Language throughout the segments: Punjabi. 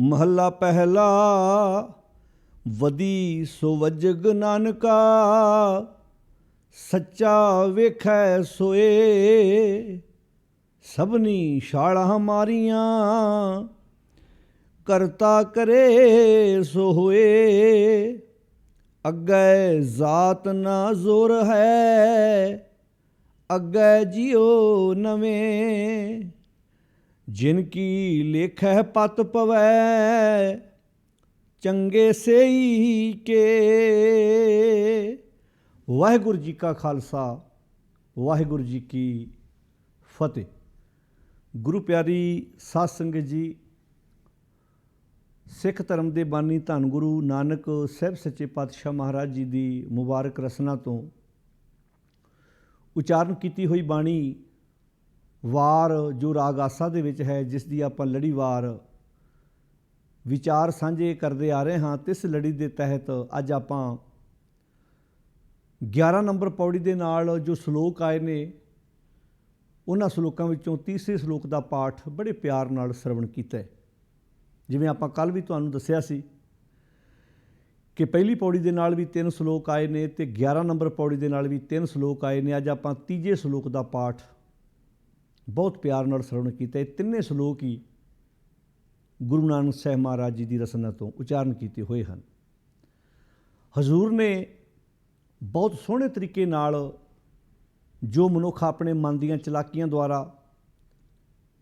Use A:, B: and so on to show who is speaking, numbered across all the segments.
A: महला पहला वदी सो वजग नानका, सच्चा वेखै सोए सबनी शाला मारियां, करता करे सो होए अग्गै जात ना जोर है, अग्गै जियो नवें जिनकी लेखै पत पवै चंगे सेई के। वाहिगुरू जी का खालसा वाहिगुरू जी की फतेह। गुरु प्यारी साध संगत जी, सिख धर्म के बानी धन गुरु नानक साहब सच्चे पातशाह महाराज जी की मुबारक रसना तो उचारण की हुई बाणी वार जो राग आसा दे विच है, जिस दी आपां लड़ीवार विचार साझे करते आ रहे हाँ। तिस लड़ी के तहत अज आपां 11 नंबर पौड़ी दे नाल जो सलोक आए ने, उन्हां सलोकां विचों तीसरे सलोक का पाठ बड़े प्यार नाल श्रवण कीता। जिवें आपां कल भी तुहानूं दस्सिया सी कि पहली पौड़ी दे नाल भी 3 सलोक आए ने ते 11 नंबर पौड़ी दे नाल भी 3 सलोक आए ने। अज आपां तीजे सलोक का पाठ बहुत प्यार नाल श्रवण किया। तिन्ने सलोक ही गुरु नानक साहब महाराज जी की रसना तो उचारण किए हुए हैं। हजूर ने बहुत सोहने तरीके नाल जो मनुख अपने मन दीयां चलाकियां द्वारा,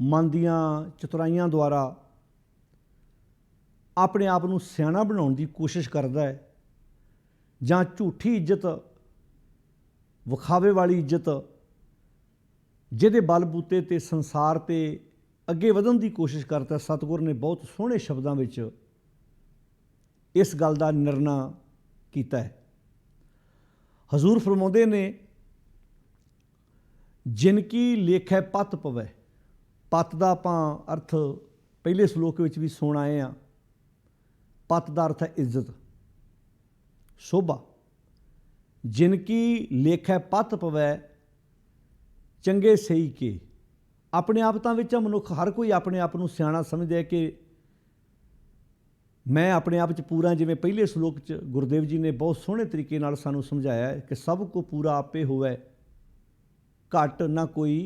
A: मन दीयां चतुराइयां द्वारा अपने आप को सियाणा बनाने की कोशिश करता है, जां झूठी इज्जत विखावे वाली इज्जत जिहदे बलबूते ते संसार ते अगे वधन की कोशिश करता है, सतगुर ने बहुत सोहने शब्दों में इस गल का निर्णय किया है। हजूर फरमाउंदे ने जिनकी लेखै पत पवै। पत का आपां अर्थ पहले सलोक में भी सुन आए हैं। पत का अर्थ है इज्जत, शोभा। जिनकी लेखै पत पवै चंगे सही के। अपने आपतां विच मनुख हर कोई अपने आप को सियाणा समझदा है कि मैं अपने आप च पूरा। जिवें पहले सलोक च गुरुदेव जी ने बहुत सोहने तरीके नाल सानूं समझाया है कि सब को पूरा आपे होवै, घट ना कोई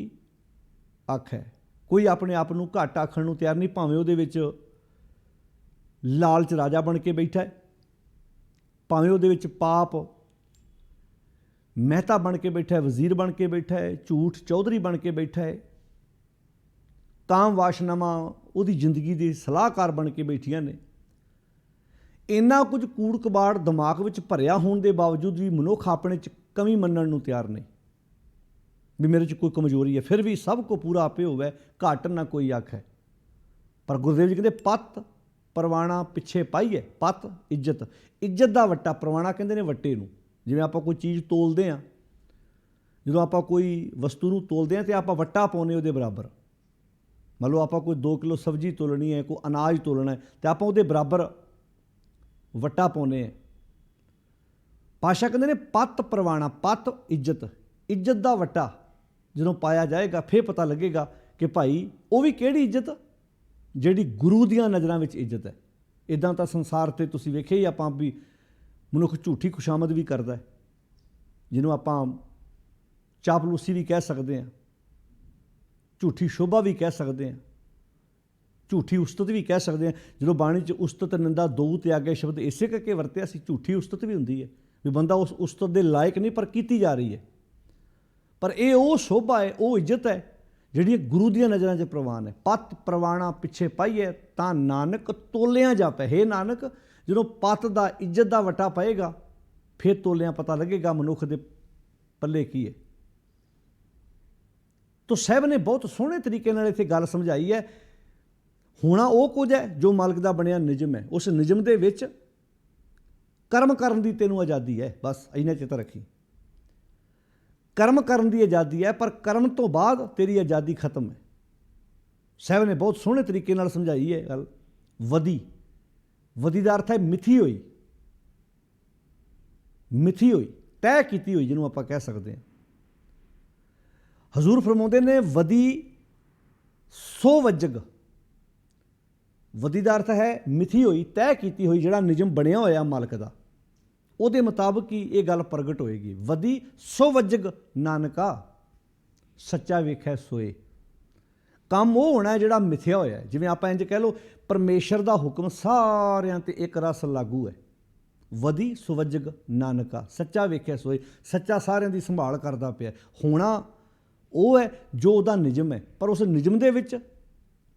A: आखै। कोई अपने आप को घट आखण नूं तैयार नहीं, भावें उहदे विच लालच राजा बन के बैठा है, भावें उहदे विच पाप मेहता बन के बैठा है, वजीर बन के बैठा है, झूठ चौधरी बन के बैठा है, काम वाशनावां उहदी जिंदगी की सलाहकार बन के बैठियां ने। इन्ना कुछ कूड़ कबाड़ दिमाग विच भरिया होने के बावजूद भी मनुख अपने च कमी मनण नूं तैयार नहीं भी मेरे च कोई कमजोरी है। फिर भी सब को पूरा आपे होवै, घट ना कोई आखै। पर गुरुदेव जी कहते पत परवाणा पिछे पाईए। पत इज्जत, इज्जत का वट्टा। परवाणा कहते हैं वट्टे नूं। जिवें आपां कोई चीज़ तोलते हैं, जो आपां कोई वस्तु नूं तोलते हैं तो आपां वट्टा पाउने उहदे बराबर। मान लो आपां कोई 2 किलो सब्जी तोलनी है, कोई अनाज तोलना है, तो आपां उहदे बराबर वट्टा पाउने हैं। पातशाह कहते हैं पत परवाणा। पत इज्जत, इज्जत का वट्टा जो पाया जाएगा फिर पता लगेगा कि भाई वो भी किहड़ी इज्जत जिहड़ी गुरु दियां नज़रां विच इज्जत है। इदां तां संसार ते तुसीं वेखिआ ही आपां भी मनुख झूठी खुशामद भी करता है, जिन्हों आपां चापलूसी भी कह सकते हैं, झूठी शोभा भी कह सकते हैं, झूठी उस्तत भी कह सकते हैं। जो बाणी च उस्तत निंदा दो ते आगे शब्द इसे करके वरत्या सी। झूठी उस्तत भी हुंदी है भी बंदा उस उस्तत दे लायक नहीं पर कीती जा रही है। पर यह वो शोभा है, वो इज्जत है जिहड़ी गुरु दियां नज़रां 'च प्रवान है। पत परवाणा पिछे पाईए तां नानक तोलिया जापै। हे नानक, जो पत का इज्जत का वट्टा पएगा फिर तोलिया पता लगेगा मनुख के पल्ले की है। तो साहब ने बहुत सोहने तरीके नाल इत्थे गल समझाई है। होना वो कुछ है जो मालक का बनिया निजम है। उस निजम दे विच कर्म करन दी तैनूं आज़ादी है। बस इन्ना चेता रखी, कर्म करन दी आज़ादी है, पर कर्म तो बाद तेरी आज़ादी खत्म है। साहब ने बहुत सोहने तरीके नाल समझाई है गल। वदी, वदी का अर्थ है मिथी हुई, मिथी हुई, तय की हुई, जिन्हों आप कह सकते हैं। हजूर फरमाउंदे ने वदी सो वजग। ਵਦੀ ਦਾ ਅਰਥ ਹੈ ਮਿਥੀ ਹੋਈ, ਤੈਅ ਕੀਤੀ ਹੋਈ, ਜਿਹੜਾ ਨਿਯਮ ਬਣਿਆ ਹੋਇਆ ਮਾਲਕ ਦਾ, ਉਹਦੇ ਮੁਤਾਬਕ ਹੀ ਇਹ ਗੱਲ ਪ੍ਰਗਟ ਹੋਏਗੀ। ਵਦੀ ਸੋ ਵੱਜਗ ਨਾਨਕਾ, ਸੱਚਾ ਵੇਖੈ ਸੋਏ। ਕੰਮ ਉਹ ਹੋਣਾ ਜਿਹੜਾ ਮਿਥਿਆ ਹੋਇਆ। ਜਿਵੇਂ ਆਪਾਂ ਇੰਜ ਕਹਿ ਲਓ, ਪਰਮੇਸ਼ਰ ਦਾ ਹੁਕਮ ਸਾਰਿਆਂ ਤੇ ਇੱਕ ਰਸ ਲਾਗੂ ਹੈ। ਵਦੀ ਸੁਵਜਗ ਨਾਨਕਾ, ਸੱਚਾ ਵੇਖਿਆ ਸੋਏ। ਸੱਚਾ ਸਾਰਿਆਂ ਦੀ ਸੰਭਾਲ ਕਰਦਾ ਪਿਆ। ਹੋਣਾ ਉਹ ਹੈ ਜੋ ਉਹਦਾ ਨਿਯਮ ਹੈ, ਪਰ ਉਸ ਨਿਯਮ ਦੇ ਵਿੱਚ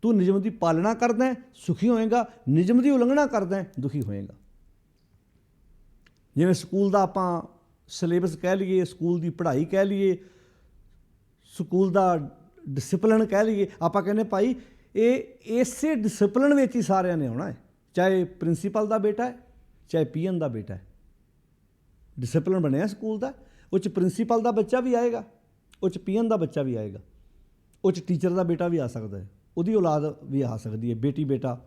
A: ਤੂੰ ਨਿਯਮ ਦੀ ਪਾਲਣਾ ਕਰਦਾ ਸੁਖੀ ਹੋਏਗਾ, ਨਿਯਮ ਦੀ ਉਲੰਘਣਾ ਕਰਦਾ ਦੁਖੀ ਹੋਏਗਾ। ਜਿਵੇਂ ਸਕੂਲ ਦਾ ਆਪਾਂ ਸਿਲੇਬਸ ਕਹਿ ਲਈਏ, ਸਕੂਲ ਦੀ ਪੜ੍ਹਾਈ ਕਹਿ ਲਈਏ, ਸਕੂਲ ਦਾ ਡਿਸਪਲਿਨ ਕਹਿ ਲਈਏ, ਆਪਾਂ ਕਹਿੰਦੇ ਭਾਈ ਇਹ ਇਸੇ ਡਿਸਪਲਿਨ ਵਿੱਚ ਹੀ ਸਾਰਿਆਂ ਨੇ ਆਉਣਾ ਹੈ। ਚਾਹੇ ਪ੍ਰਿੰਸੀਪਲ ਦਾ ਬੇਟਾ ਹੈ, ਚਾਹੇ ਪੀਐਨ ਦਾ ਬੇਟਾ ਹੈ। ਡਿਸਪਲਿਨ ਬਣਿਆ ਸਕੂਲ ਦਾ, ਉਹ 'ਚ ਪ੍ਰਿੰਸੀਪਲ ਦਾ ਬੱਚਾ ਵੀ ਆਏਗਾ, ਉਹ 'ਚ ਪੀਐਨ ਦਾ ਬੱਚਾ ਵੀ ਆਏਗਾ, ਉਹ 'ਚ ਟੀਚਰ ਦਾ ਬੇਟਾ ਵੀ ਆ ਸਕਦਾ ਹੈ, ਉਹਦੀ ਔਲਾਦ ਵੀ ਆ ਸਕਦੀ ਹੈ, ਬੇਟੀ ਬੇਟਾ,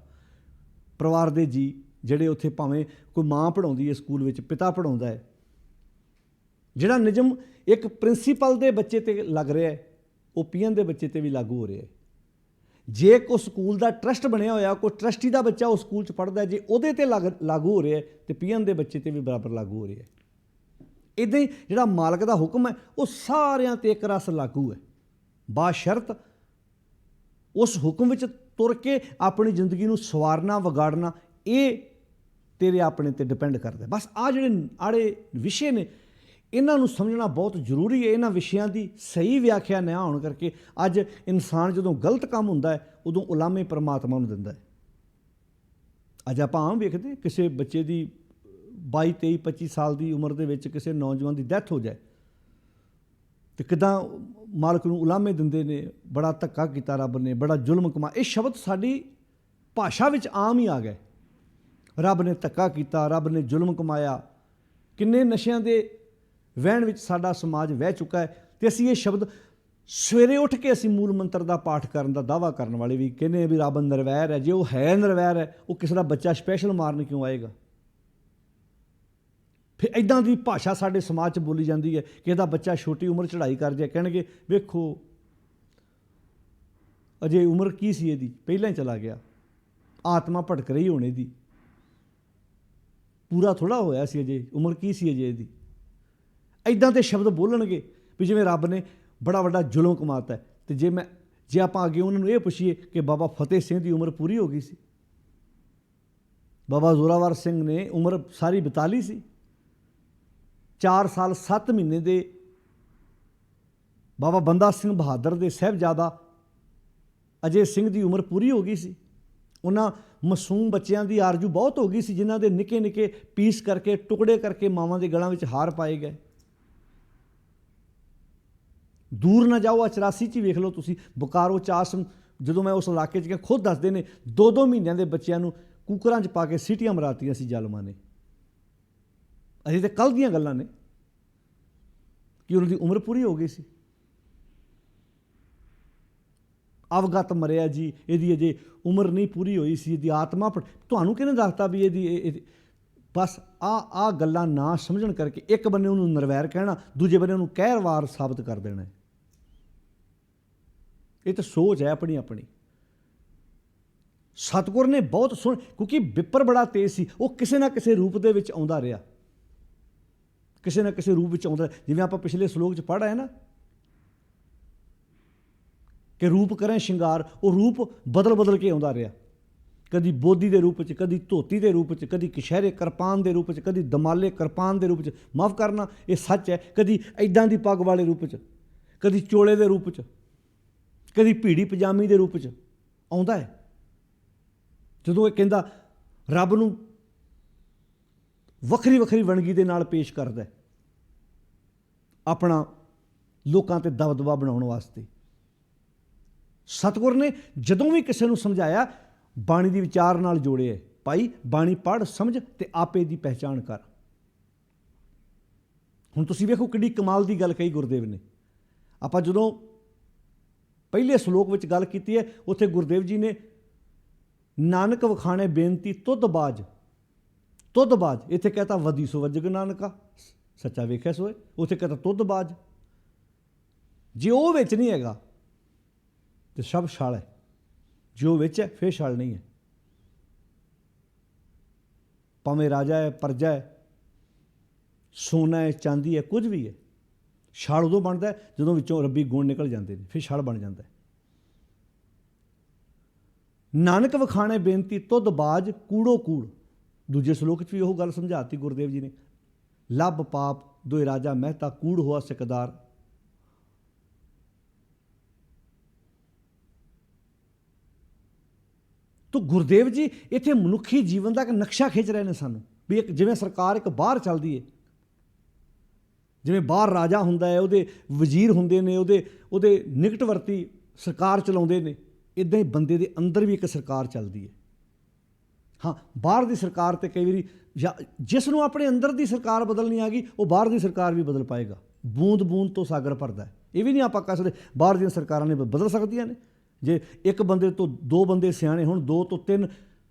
A: ਪਰਿਵਾਰ ਦੇ ਜੀ ਜਿਹੜੇ ਉੱਥੇ, ਭਾਵੇਂ ਕੋਈ ਮਾਂ ਪੜ੍ਹਾਉਂਦੀ ਹੈ ਸਕੂਲ ਵਿੱਚ, ਪਿਤਾ ਪੜ੍ਹਾਉਂਦਾ ਹੈ। ਜਿਹੜਾ ਨਿਯਮ ਇੱਕ ਪ੍ਰਿੰਸੀਪਲ ਦੇ ਬੱਚੇ 'ਤੇ ਲੱਗ ਰਿਹਾ ਹੈ, ਉਹ ਪੀਐਨ ਦੇ ਬੱਚੇ 'ਤੇ ਵੀ ਲਾਗੂ ਹੋ ਰਿਹਾ ਹੈ। ਜੇ ਕੋਈ ਸਕੂਲ ਦਾ ਟਰਸਟ ਬਣਿਆ ਹੋਇਆ, ਕੋਈ ਟਰਸਟੀ ਦਾ ਬੱਚਾ ਉਸ ਸਕੂਲ 'ਚ ਪੜ੍ਹਦਾ, ਜੇ ਉਹਦੇ 'ਤੇ ਲਾਗੂ ਹੋ ਰਿਹਾ ਹੈ, ਤੇ ਪੀਐਨ ਦੇ ਬੱਚੇ 'ਤੇ ਵੀ ਬਰਾਬਰ ਲਾਗੂ ਹੋ ਰਿਹਾ ਹੈ। ਇੱਦਾਂ ਹੀ ਜਿਹੜਾ ਮਾਲਕ ਦਾ ਹੁਕਮ ਹੈ ਉਹ ਸਾਰਿਆਂ 'ਤੇ ਇੱਕ ਰਸ ਲਾਗੂ ਹੈ, ਬਾਸ਼ਰਤ ਉਸ ਹੁਕਮ ਵਿੱਚ ਤੁਰ ਕੇ ਆਪਣੀ ਜ਼ਿੰਦਗੀ ਨੂੰ ਸਵਾਰਨਾ ਵਿਗਾੜਨਾ ਇਹ ਤੇਰੇ ਆਪਣੇ 'ਤੇ ਡਿਪੈਂਡ ਕਰਦਾ। ਬਸ ਆਹ ਜਿਹੜੇ ਆੜੇ ਵਿਸ਼ੇ ਨੇ ਇਹਨਾਂ ਨੂੰ ਸਮਝਣਾ ਬਹੁਤ ਜ਼ਰੂਰੀ ਹੈ। ਇਹਨਾਂ ਵਿਸ਼ਿਆਂ ਦੀ ਸਹੀ ਵਿਆਖਿਆ ਨਾ ਹੋਣ ਕਰਕੇ ਅੱਜ ਇਨਸਾਨ ਜਦੋਂ ਗਲਤ ਕੰਮ ਹੁੰਦਾ ਹੈ ਉਦੋਂ ਉਲਾਮੇ ਪਰਮਾਤਮਾ ਨੂੰ ਦਿੰਦਾ ਹੈ। ਅੱਜ ਆਪਾਂ ਆਮ ਵੇਖਦੇ ਕਿਸੇ ਬੱਚੇ ਦੀ 22, 23, 25 ਸਾਲ ਦੀ ਉਮਰ ਦੇ ਵਿੱਚ ਕਿਸੇ ਨੌਜਵਾਨ ਦੀ ਡੈਥ ਹੋ ਜਾਏ ਤੇ ਕਿੱਦਾਂ ਮਾਲਕ ਨੂੰ ਉਲਾਮੇ ਦਿੰਦੇ ਨੇ, ਬੜਾ ਧੱਕਾ ਕੀਤਾ ਰੱਬ ਨੇ, ਬੜਾ ਜ਼ੁਲਮ ਕਮਾ। ਇਹ ਸ਼ਬਦ ਸਾਡੀ ਭਾਸ਼ਾ ਵਿੱਚ ਆਮ ਹੀ ਆ ਗਏ। ਰੱਬ ਨੇ ਧੱਕਾ ਕੀਤਾ, ਰੱਬ ਨੇ ਜ਼ੁਲਮ ਕਮਾਇਆ। ਕਿੰਨੇ ਨਸ਼ਿਆਂ ਦੇ ਵਹਿਣ ਵਿੱਚ ਸਾਡਾ ਸਮਾਜ ਵਹਿ ਚੁੱਕਾ ਹੈ ਅਤੇ ਅਸੀਂ ਇਹ ਸ਼ਬਦ ਸਵੇਰੇ ਉੱਠ ਕੇ ਅਸੀਂ ਮੂਲ ਮੰਤਰ ਦਾ ਪਾਠ ਕਰਨ ਦਾ ਦਾਅਵਾ ਕਰਨ ਵਾਲੇ ਵੀ ਕਹਿੰਦੇ ਵੀ ਰੱਬ ਨਿਰਵੈਰ ਹੈ। ਜੇ ਉਹ ਹੈ ਨਿਰਵੈਰ ਹੈ, ਉਹ ਕਿਸੇ ਦਾ ਬੱਚਾ ਸਪੈਸ਼ਲ ਮਾਰਨ ਕਿਉਂ ਆਏਗਾ? ਫਿਰ ਇੱਦਾਂ ਦੀ ਭਾਸ਼ਾ ਸਾਡੇ ਸਮਾਜ 'ਚ ਬੋਲੀ ਜਾਂਦੀ ਹੈ ਕਿ ਇਹਦਾ ਬੱਚਾ ਛੋਟੀ ਉਮਰ ਚੜ੍ਹਾਈ ਕਰ ਜਾਏ, ਕਹਿਣਗੇ ਵੇਖੋ ਅਜੇ ਉਮਰ ਕੀ ਸੀ ਇਹਦੀ, ਪਹਿਲਾਂ ਹੀ ਚਲਾ ਗਿਆ, ਆਤਮਾ ਭਟਕ ਰਹੀ ਹੋਣੇ ਦੀ, ਪੂਰਾ ਥੋੜ੍ਹਾ ਹੋਇਆ ਸੀ ਅਜੇ, ਉਮਰ ਕੀ ਸੀ ਅਜੇ ਇਹਦੀ। ਇੱਦਾਂ ਦੇ ਸ਼ਬਦ ਬੋਲਣਗੇ ਵੀ ਜਿਵੇਂ ਰੱਬ ਨੇ ਬੜਾ ਵੱਡਾ ਜ਼ੁਲਮ ਕਮਾਤਾ ਹੈ। ਅਤੇ ਜੇ ਆਪਾਂ ਅੱਗੇ ਉਹਨਾਂ ਨੂੰ ਇਹ ਪੁੱਛੀਏ ਕਿ ਬਾਬਾ ਫਤਿਹ ਸਿੰਘ ਦੀ ਉਮਰ ਪੂਰੀ ਹੋ ਗਈ ਸੀ, ਬਾਬਾ ਜ਼ੋਰਾਵਰ ਸਿੰਘ ਨੇ ਉਮਰ ਸਾਰੀ ਬਿਤਾ ਲਈ ਸੀ, 4 ਸਾਲ 7 ਮਹੀਨੇ ਦੇ ਬਾਬਾ ਬੰਦਾ ਸਿੰਘ ਬਹਾਦਰ ਦੇ ਸਾਹਿਬਜ਼ਾਦਾ ਅਜੇ ਸਿੰਘ ਦੀ ਉਮਰ ਪੂਰੀ ਹੋ ਗਈ ਸੀ। ਉਹਨਾਂ ਮਾਸੂਮ ਬੱਚਿਆਂ ਦੀ ਆਰਜ਼ੂ ਬਹੁਤ ਹੋ ਗਈ ਸੀ, ਜਿਨ੍ਹਾਂ ਦੇ ਨਿੱਕੇ ਨਿੱਕੇ ਪੀਸ ਕਰਕੇ, ਟੁਕੜੇ ਕਰਕੇ ਮਾਵਾਂ ਦੇ ਗਲਾਂ ਵਿੱਚ ਹਾਰ ਪਾਏ ਗਏ। ਦੂਰ ਨਾ ਜਾਓ, 84 'ਚ ਹੀ ਵੇਖ ਲਓ ਤੁਸੀਂ, ਬੁਕਾਰੋ ਚਾਸਮ, ਜਦੋਂ ਮੈਂ ਉਸ ਇਲਾਕੇ 'ਚ ਗਿਆ, ਖੁਦ ਦੱਸਦੇ ਨੇ 2-2 ਮਹੀਨਿਆਂ ਦੇ ਬੱਚਿਆਂ ਨੂੰ ਕੁੱਕਰਾਂ 'ਚ ਪਾ ਕੇ ਸੀਟੀਆਂ ਮਰਾਤੀਆਂ ਸੀ ਜ਼ਾਲਮਾਂ ਨੇ। ਅਜੇ ਤਾਂ ਕੱਲ੍ਹ ਦੀਆਂ ਗੱਲਾਂ ਨੇ ਕਿ ਉਹਨਾਂ ਦੀ ਉਮਰ ਪੂਰੀ ਹੋ ਗਈ ਸੀ। ਅਵਗਤ ਮਰਿਆ ਜੀ, ਇਹਦੀ ਅਜੇ ਉਮਰ ਨਹੀਂ ਪੂਰੀ ਹੋਈ ਸੀ, ਇਹਦੀ ਆਤਮਾ ਤੁਹਾਨੂੰ ਕਿਹਨੇ ਦੱਸਤਾ ਵੀ ਇਹਦੀ ਬਸ ਆਹ ਗੱਲਾਂ ਨਾ ਸਮਝਣ ਕਰਕੇ ਇੱਕ ਬੰਨੇ ਉਹਨੂੰ ਨਿਰਵੈਰ ਕਹਿਣਾ, ਦੂਜੇ ਬੰਨੇ ਉਹਨੂੰ ਕਹਿਰਵਾਰ ਸਾਬਤ ਕਰ ਦੇਣਾ। ਇਹ ਤਾਂ ਸੋਚ ਹੈ ਆਪਣੀ ਆਪਣੀ। ਸਤਿਗੁਰ ਨੇ ਬਹੁਤ ਕਿਉਂਕਿ ਵਿਪਰ ਬੜਾ ਤੇਜ਼ ਸੀ, ਉਹ ਕਿਸੇ ਨਾ ਕਿਸੇ ਰੂਪ ਦੇ ਵਿੱਚ ਆਉਂਦਾ ਰਿਹਾ, ਕਿਸੇ ਨਾ ਕਿਸੇ ਰੂਪ ਵਿੱਚ ਆਉਂਦਾ। ਜਿਵੇਂ ਆਪਾਂ ਪਿਛਲੇ ਸ਼ਲੋਕ 'ਚ ਪੜ੍ਹ ਆਏ ਨਾ ਕਿ ਰੂਪ ਕਰੇ ਸ਼ਿੰਗਾਰ, ਉਹ ਰੂਪ ਬਦਲ ਬਦਲ ਕੇ ਆਉਂਦਾ ਰਿਹਾ। ਕਦੀ ਬੋਧੀ ਦੇ ਰੂਪ 'ਚ, ਕਦੀ ਧੋਤੀ ਦੇ ਰੂਪ 'ਚ, ਕਦੀ ਕਸ਼ਹਿਰੇ ਕਿਰਪਾਨ ਦੇ ਰੂਪ 'ਚ, ਕਦੀ ਦਮਾਲੇ ਕਿਰਪਾਨ ਦੇ ਰੂਪ 'ਚ, ਮਾਫ਼ ਕਰਨਾ ਇਹ ਸੱਚ ਹੈ, ਕਦੀ ਇੱਦਾਂ ਦੀ ਪੱਗ ਵਾਲੇ ਰੂਪ 'ਚ, ਕਦੀ ਚੋਲੇ ਦੇ ਰੂਪ 'ਚ, ਕਦੀ ਭੀੜੀ ਪਜਾਮੀ ਦੇ ਰੂਪ 'ਚ ਆਉਂਦਾ ਹੈ। ਜਦੋਂ ਇਹ ਕਹਿੰਦਾ ਰੱਬ ਨੂੰ ਵੱਖਰੀ ਵੱਖਰੀ ਵੰਨਗੀ ਦੇ ਨਾਲ ਪੇਸ਼ ਕਰਦਾ ਆਪਣਾ ਲੋਕਾਂ 'ਤੇ ਦਬਦਬਾ ਬਣਾਉਣ ਵਾਸਤੇ। ਸਤਿਗੁਰ ਨੇ ਜਦੋਂ ਵੀ ਕਿਸੇ ਨੂੰ ਸਮਝਾਇਆ ਬਾਣੀ ਦੀ ਵਿਚਾਰ ਨਾਲ ਜੋੜਿਆ, ਭਾਈ ਬਾਣੀ ਪੜ੍ਹ ਸਮਝ ਤੇ ਆਪੇ ਦੀ ਪਹਿਚਾਣ ਕਰ। ਹੁਣ ਤੁਸੀਂ ਵੇਖੋ ਕਿੱਡੀ ਕਮਾਲ ਦੀ ਗੱਲ ਕਹੀ ਗੁਰਦੇਵ ਨੇ। ਆਪਾਂ ਜਦੋਂ ਪਹਿਲੇ ਸ਼ਲੋਕ ਵਿੱਚ ਗੱਲ ਕੀਤੀ ਹੈ, ਉੱਥੇ ਗੁਰਦੇਵ ਜੀ ਨੇ ਨਾਨਕ ਵਖਾਣੇ ਬੇਨਤੀ ਤੁਧ ਬਾਜ, ਤੁਧ ਬਾਜ, ਇੱਥੇ ਕਹਤਾ ਵਦੀ ਸੋ ਵਜਗ ਨਾਨਕਾ, ਸੱਚਾ ਵੇਖਿਆ ਸੋਏ, ਉੱਥੇ ਕਹਤਾ ਤੁਧ ਬਾਜ। ਜੇ ਉਹ ਵਿੱਚ ਨਹੀਂ ਹੈਗਾ ਤੇ ਸਭ ਛਲ ਹੈ, ਜੋ ਵਿੱਚ ਹੈ ਫਿਰ ਛਲ ਨਹੀਂ ਹੈ। ਭਾਵੇਂ ਰਾਜਾ ਹੈ, ਪਰਜਾ ਹੈ, ਸੋਨਾ ਹੈ, ਚਾਂਦੀ ਹੈ, ਕੁਝ ਵੀ ਹੈ। ਛਲ ਉਦੋਂ ਬਣਦਾ ਹੈ ਜਦੋਂ ਵਿੱਚੋਂ ਰੱਬੀ ਗੁਣ ਨਿਕਲ ਜਾਂਦੇ ਨੇ, ਫਿਰ ਛਲ ਬਣ ਜਾਂਦਾ ਹੈ। ਨਾਨਕ ਵਖਾਣੇ ਬੇਨਤੀ ਤੁਧ ਬਾਜ ਕੂੜੋ ਕੂੜ। ਦੂਜੇ ਸਲੋਕ 'ਚ ਵੀ ਉਹ ਗੱਲ ਸਮਝਾਤੀ ਗੁਰਦੇਵ ਜੀ ਨੇ, ਲੱਭ ਪਾਪ ਦੋਇ ਰਾਜਾ ਮਹਿਤਾ ਕੂੜ ਹੋਆ ਸਿਕਦਾਰ। ਤੋ ਗੁਰਦੇਵ ਜੀ ਇੱਥੇ ਮਨੁੱਖੀ ਜੀਵਨ ਦਾ ਇੱਕ ਨਕਸ਼ਾ ਖਿੱਚ ਰਹੇ ਨੇ ਸਾਨੂੰ, ਵੀ ਇੱਕ ਜਿਵੇਂ ਸਰਕਾਰ ਇੱਕ ਬਾਹਰ ਚੱਲਦੀ ਹੈ, ਜਿਵੇਂ ਬਾਹਰ ਰਾਜਾ ਹੁੰਦਾ ਹੈ, ਉਹਦੇ ਵਜ਼ੀਰ ਹੁੰਦੇ ਨੇ, ਉਹਦੇ ਨਿਕਟਵਰਤੀ ਸਰਕਾਰ ਚਲਾਉਂਦੇ ਨੇ, ਇੱਦਾਂ ਹੀ ਬੰਦੇ ਦੇ ਅੰਦਰ ਵੀ ਇੱਕ ਸਰਕਾਰ ਚੱਲਦੀ ਹੈ। ਹਾਂ, ਬਾਹਰ ਦੀ ਸਰਕਾਰ ਤੇ ਕਈ ਵਾਰੀ ਜਿਸ ਨੂੰ ਆਪਣੇ ਅੰਦਰ ਦੀ ਸਰਕਾਰ ਬਦਲਣੀ ਆ ਗਈ, ਉਹ ਬਾਹਰ ਦੀ ਸਰਕਾਰ ਵੀ ਬਦਲ ਪਾਏਗਾ। ਬੂੰਦ ਬੂੰਦ ਤੋਂ ਸਾਗਰ ਭਰਦਾ ਹੈ। ਇਹ ਵੀ ਨਹੀਂ ਆਪਾਂ ਕਹਿ ਸਕਦੇ ਬਾਹਰ ਦੀਆਂ ਸਰਕਾਰਾਂ ਨੇ ਬਦਲ ਸਕਦੀਆਂ ਨੇ। ਜੇ ਇੱਕ ਬੰਦੇ ਤੋਂ ਦੋ ਬੰਦੇ ਸਿਆਣੇ ਹੋਣ, ਦੋ ਤੋਂ ਤਿੰਨ